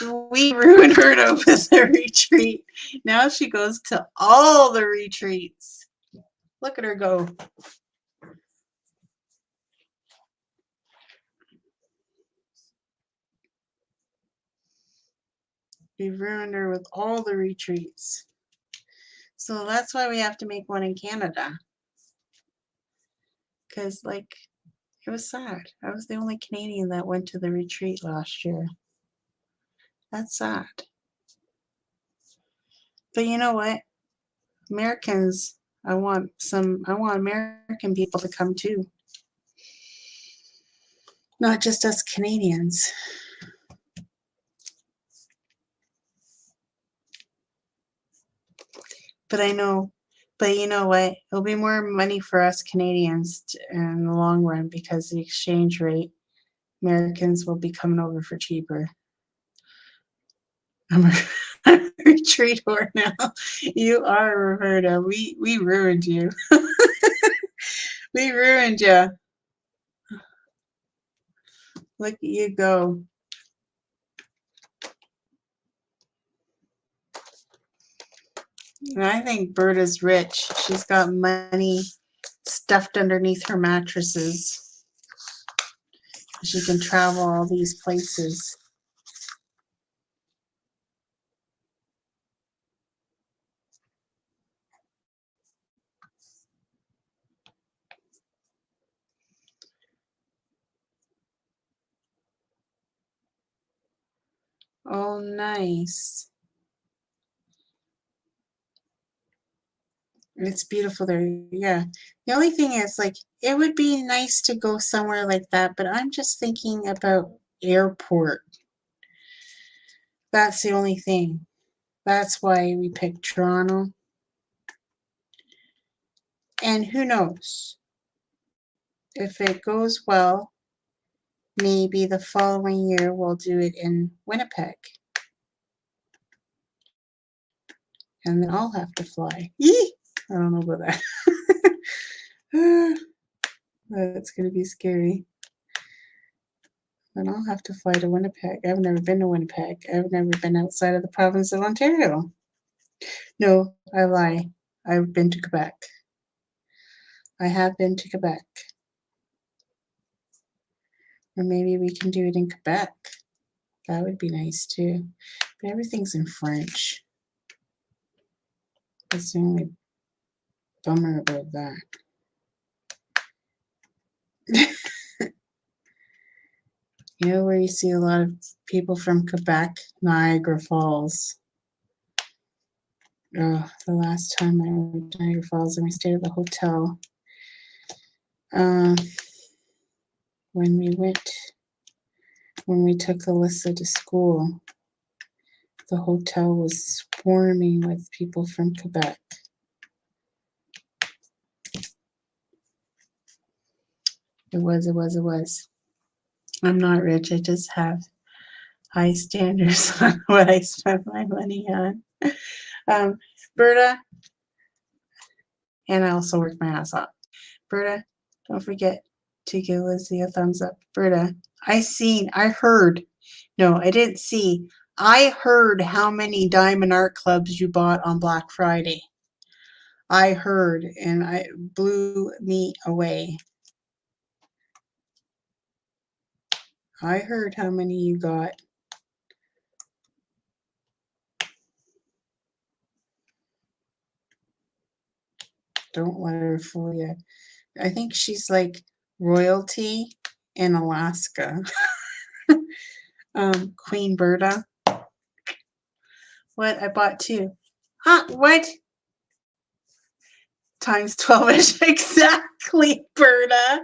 ruined her over the retreat. Now she goes to all the retreats. Look at her go. We ruined her with all the retreats. So that's why we have to make one in Canada. Because, like, it was sad. I was the only Canadian that went to the retreat last year. That's sad. But you know what? Americans, I want American people to come too. Not just us Canadians. But you know what? It'll be more money for us Canadians in the long run because the exchange rate, Americans will be coming over for cheaper. I'm a retreat whore now. You are, Roberta. We ruined you. We ruined you. Look at you go. And I think Berta's rich. She's got money stuffed underneath her mattresses. She can travel all these places. Oh, nice. It's beautiful there. Yeah. The only thing is, like, it would be nice to go somewhere like that, but I'm just thinking about airport. That's the only thing. That's why we picked Toronto. And who knows? If it goes well, maybe the following year we'll do it in Winnipeg. And then I'll have to fly. Yee! I don't know about that. That's going to be scary. Then I'll have to fly to Winnipeg. I've never been to Winnipeg. I've never been outside of the province of Ontario. No, I lie. I've been to Quebec. I have been to Quebec. Or maybe we can do it in Quebec. That would be nice too. But everything's in French. That's the only bummer about that. You know where you see a lot of people from Quebec? Niagara Falls. Oh, the last time I went to Niagara Falls and we stayed at the hotel. When we took Alyssa to school, the hotel was swarming with people from Quebec. It was. I'm not rich. I just have high standards on what I spend my money on. Berta, and I also work my ass off. Berta, don't forget to give Lizzie a thumbs up. Berta, I heard. No, I didn't see. I heard how many Diamond Art Clubs you bought on Black Friday. I heard, and it blew me away. I heard how many you got. Don't let her fool you. I think she's like royalty in Alaska. Queen Berta. What? I bought two. Huh? What? Times 12-ish. Exactly, Berta.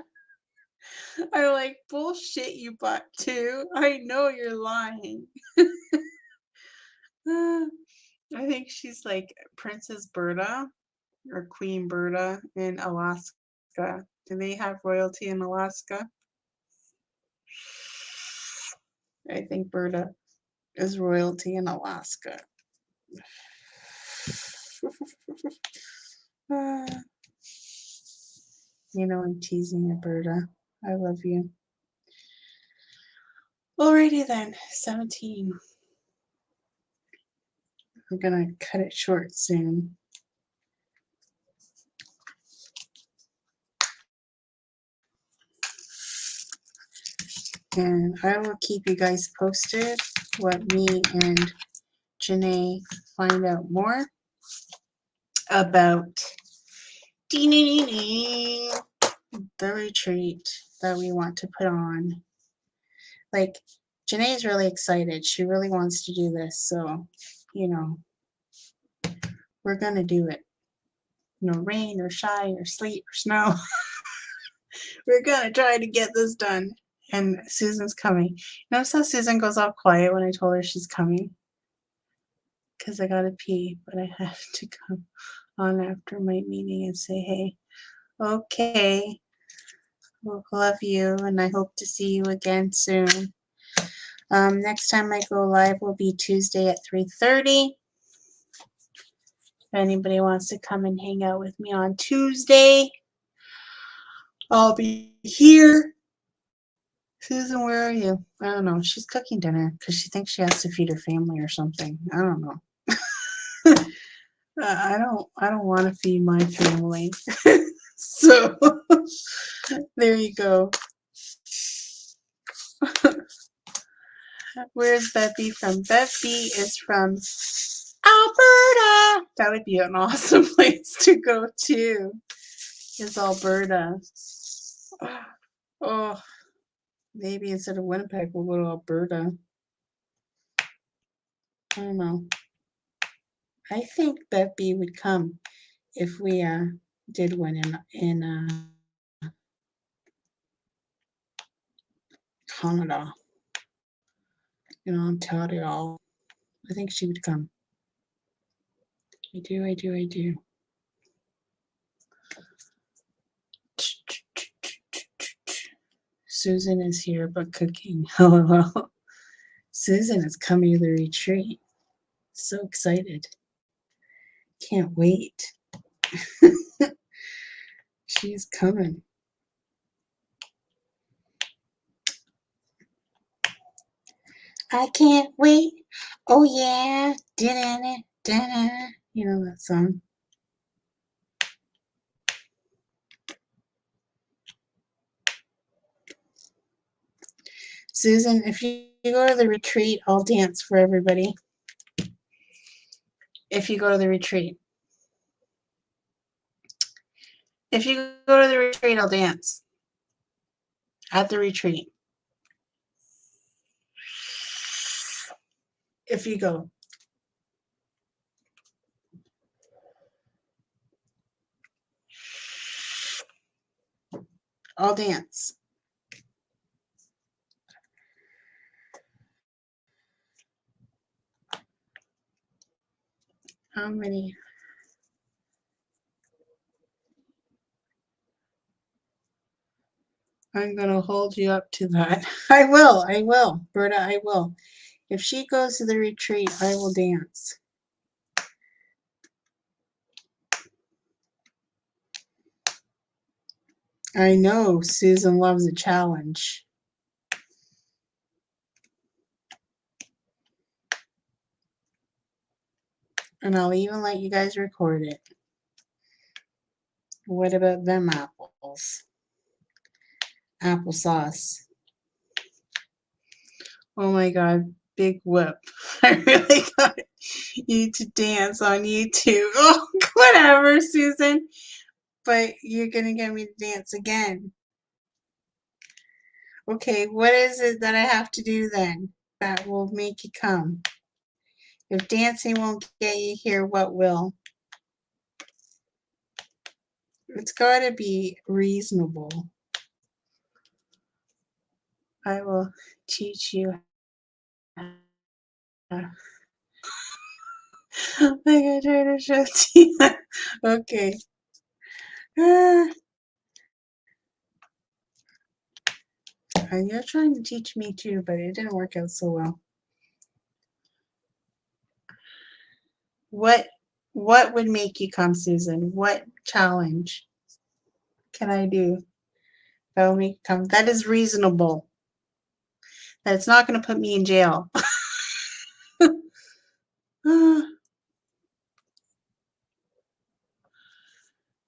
I'm like, bullshit, you bought two. I know you're lying. I think she's like Princess Berta or Queen Berta in Alaska. Do they have royalty in Alaska? I think Berta is royalty in Alaska. You know I'm teasing you, Berta. I love you. Alrighty then, 17. I'm gonna cut it short soon. And I will keep you guys posted what me and Janae find out more about the retreat that we want to put on. Like, Janae's really excited. She really wants to do this. So, you know, we're going to do it. No rain or shine or sleet or snow. We're going to try to get this done. And Susan's coming. Notice how Susan goes all quiet when I told her she's coming? Because I got to pee, but I have to come on after my meeting and say, hey, okay, well, love you, and I hope to see you again soon. Next time I go live will be Tuesday at 3:30. If anybody wants to come and hang out with me on Tuesday, I'll be here. Susan, where are you? I don't know. She's cooking dinner because she thinks she has to feed her family or something. I don't know. I don't want to feed my family. So there you go. Where's Beppy from? Beppy is from Alberta. That would be an awesome place to go to. Is Alberta. Oh, maybe instead of Winnipeg, we'll go to Alberta. I don't know. I think Beppy would come if we did one in Canada, in Ontario. I think she would come. I do. Susan is here, but cooking. LOL. Susan is coming to the retreat. So excited. Can't wait. She's coming. I can't wait. Oh yeah. Da-da-da. You know that song. Susan, if you go to the retreat, I'll dance for everybody. If you go to the retreat. If you go to the retreat, I'll dance. At the retreat. If you go. I'll dance. How many? I'm going to hold you up to that. I will. Berta, I will. If she goes to the retreat, I will dance. I know Susan loves a challenge. And I'll even let you guys record it. What about them apples? Applesauce. Oh my god, big whoop. I really got you to dance on YouTube. Oh, whatever, Susan. But you're gonna get me to dance again. Okay, what is it that I have to do then that will make you come? If dancing won't get you here, what will? It's gotta be reasonable. I will teach you. I gotta try to show Tina. Okay. You're trying to teach me too, but it didn't work out so well. What would make you come, Susan? What challenge can I do that will make you come? That is reasonable. That's not going to put me in jail.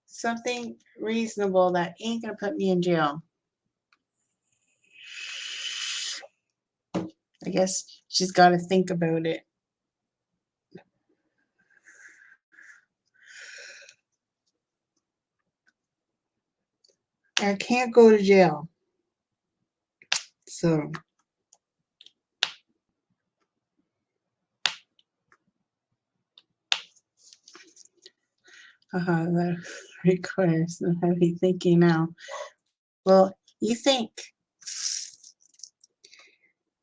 Something reasonable that ain't going to put me in jail. I guess she's got to think about it. I can't go to jail. So. That requires some heavy thinking now. Well, you think.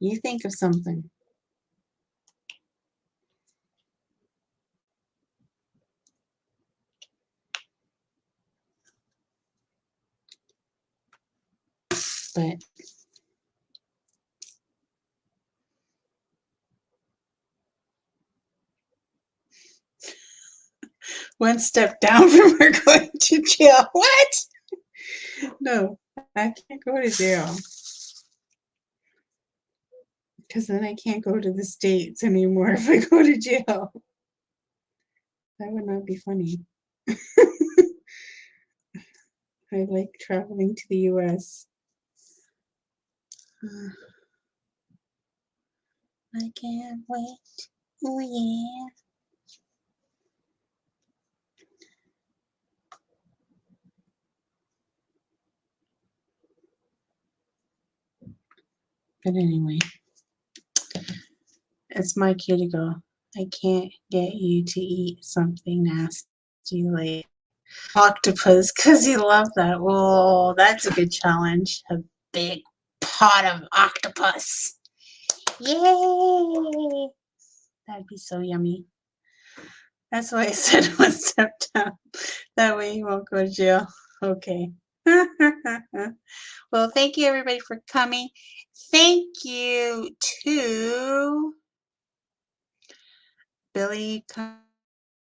You think of something. But one step down from her going to jail. What? No, I can't go to jail. Because then I can't go to the States anymore if I go to jail. That would not be funny. I like traveling to the US. I can't wait. Oh, yeah. But anyway, it's my cue to go. I can't get you to eat something nasty like octopus because you love that. Oh, that's a good challenge. A big pot of octopus. Yay! That'd be so yummy. That's why I said one step down. That way you won't go to jail. Okay. Well, thank you everybody for coming. Thank you to Billy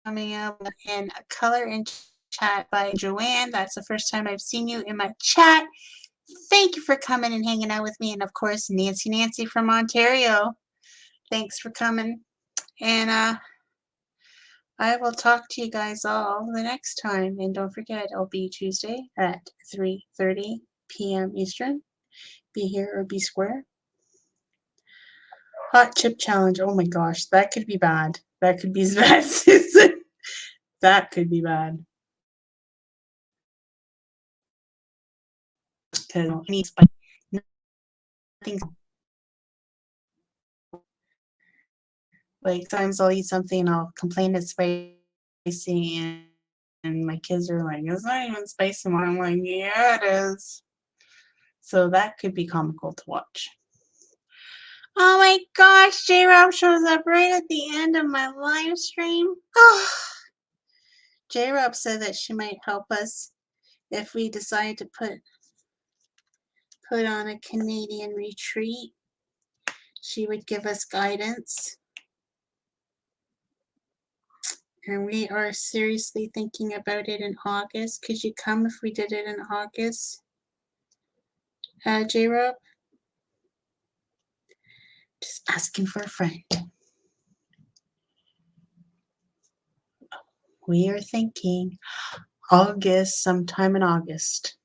coming up in a color in chat by Joanne. That's the first time I've seen you in my chat. Thank you for coming and hanging out with me. And of course, Nancy from Ontario. Thanks for coming. And I will talk to you guys all the next time. And don't forget, it'll be Tuesday at 3:30 p.m. Eastern. Be here or be square. Hot chip challenge. Oh my gosh, that could be bad. That could be bad, Susan. That could be bad. Because nothing. Like sometimes I'll eat something and I'll complain it's spicy, and my kids are like, "It's not even spicy." And I'm like, "Yeah, it is." So that could be comical to watch. Oh my gosh, J-Rob shows up right at the end of my live stream. Oh. J-Rob said that she might help us if we decide to put on a Canadian retreat. She would give us guidance. And we are seriously thinking about it in August. Could you come if we did it in August? J-Rob? Just asking for a friend. we are thinking August, sometime in August.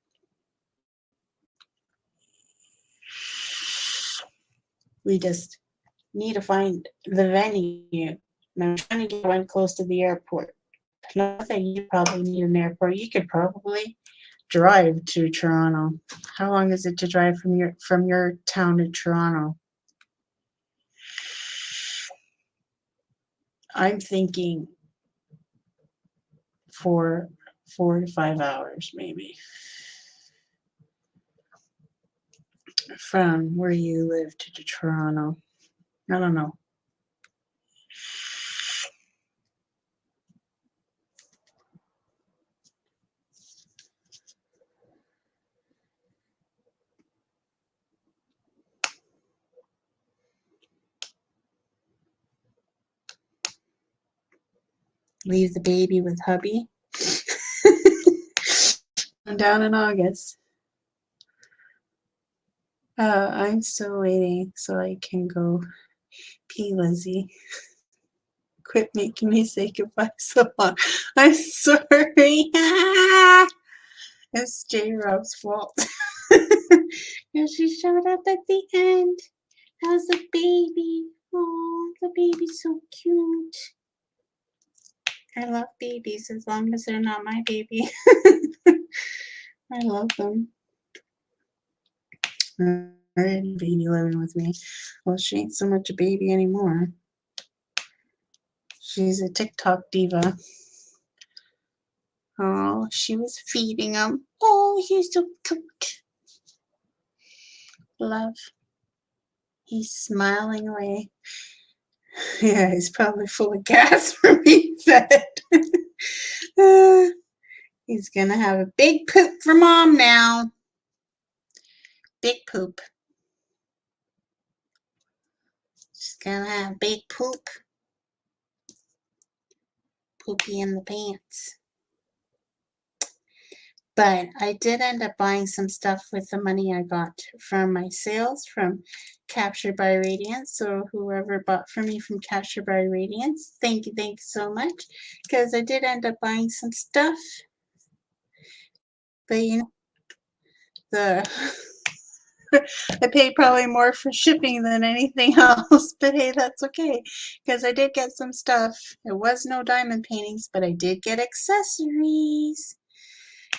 We just need to find the venue. And I'm trying to get one close to the airport. Not that you probably need an airport. You could probably drive to Toronto. How long is it to drive from your town to Toronto? I'm thinking 4 to 5 hours maybe from where you live to Toronto. I don't know. Leave the baby with hubby. I'm down in August. I'm still waiting so I can go pee Lizzie. Quit making me say goodbye so long. I'm sorry. It's J Rob's fault. Yeah, she showed up at the end. How's the baby? Oh, the baby's so cute. I love babies as long as they're not my baby. I love them. Baby living with me. Well, she ain't so much a baby anymore. She's a TikTok diva. Oh, she was feeding him. Oh, he's so cute. Love. He's smiling away. Yeah, he's probably full of gas for being fed. He's gonna have a big poop for mom now. Big poop. She's gonna have big poop. Poopy in the pants. But I did end up buying some stuff with the money I got from my sales from Captured by Radiance. So whoever bought from me from Captured by Radiance, thank you so much. Because I did end up buying some stuff. But you know, I paid probably more for shipping than anything else. But hey, that's okay. Because I did get some stuff. It was no diamond paintings, but I did get accessories.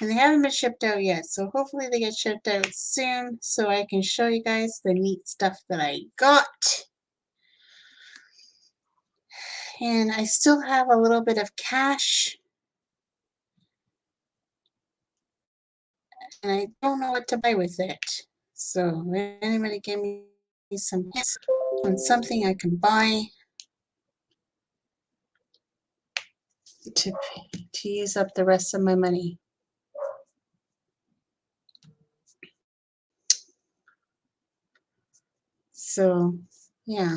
And they haven't been shipped out yet, so hopefully they get shipped out soon so I can show you guys the neat stuff that I got. And I still have a little bit of cash. And I don't know what to buy with it. So if anybody give me some hints on something I can buy to use up the rest of my money. So, yeah,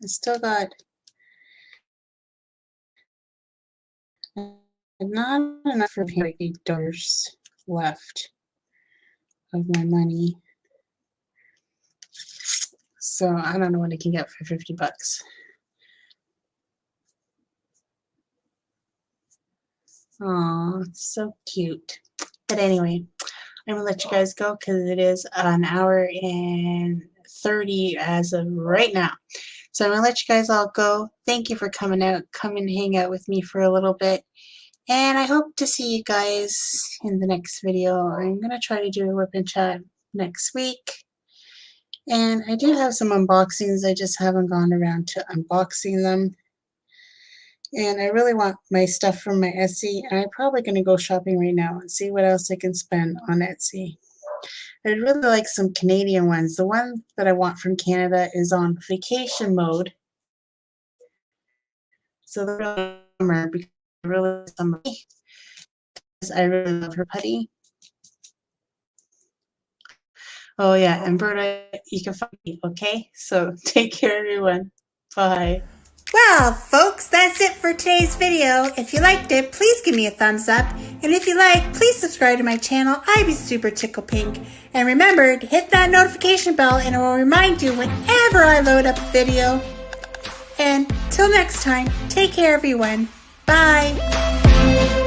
I still got not enough for like $8 left of my money. So I don't know what I can get for 50 bucks. Aw, so cute. But anyway, I'm gonna let you guys go because it is an hour and 30 as of right now. So I'm gonna let you guys all go. Thank you for coming out. Come and hang out with me for a little bit. And I hope to see you guys in the next video. I'm gonna try to do a whip and chat next week. And I do have some unboxings. I just haven't gone around to unboxing them. And I really want my stuff from my Etsy. And I'm probably going to go shopping right now and see what else I can spend on Etsy. I'd really like some Canadian ones. The one that I want from Canada is on vacation mode. So they're really summer because really summer. I really love her putty. Oh yeah, and Berta, you can find me, okay? So take care, everyone. Bye. Well, folks, that's it for today's video. If you liked it, please give me a thumbs up. And if you like, please subscribe to my channel. I'd be super tickle pink. And remember to hit that notification bell and it will remind you whenever I load up a video. And till next time, take care, everyone. Bye. Bye.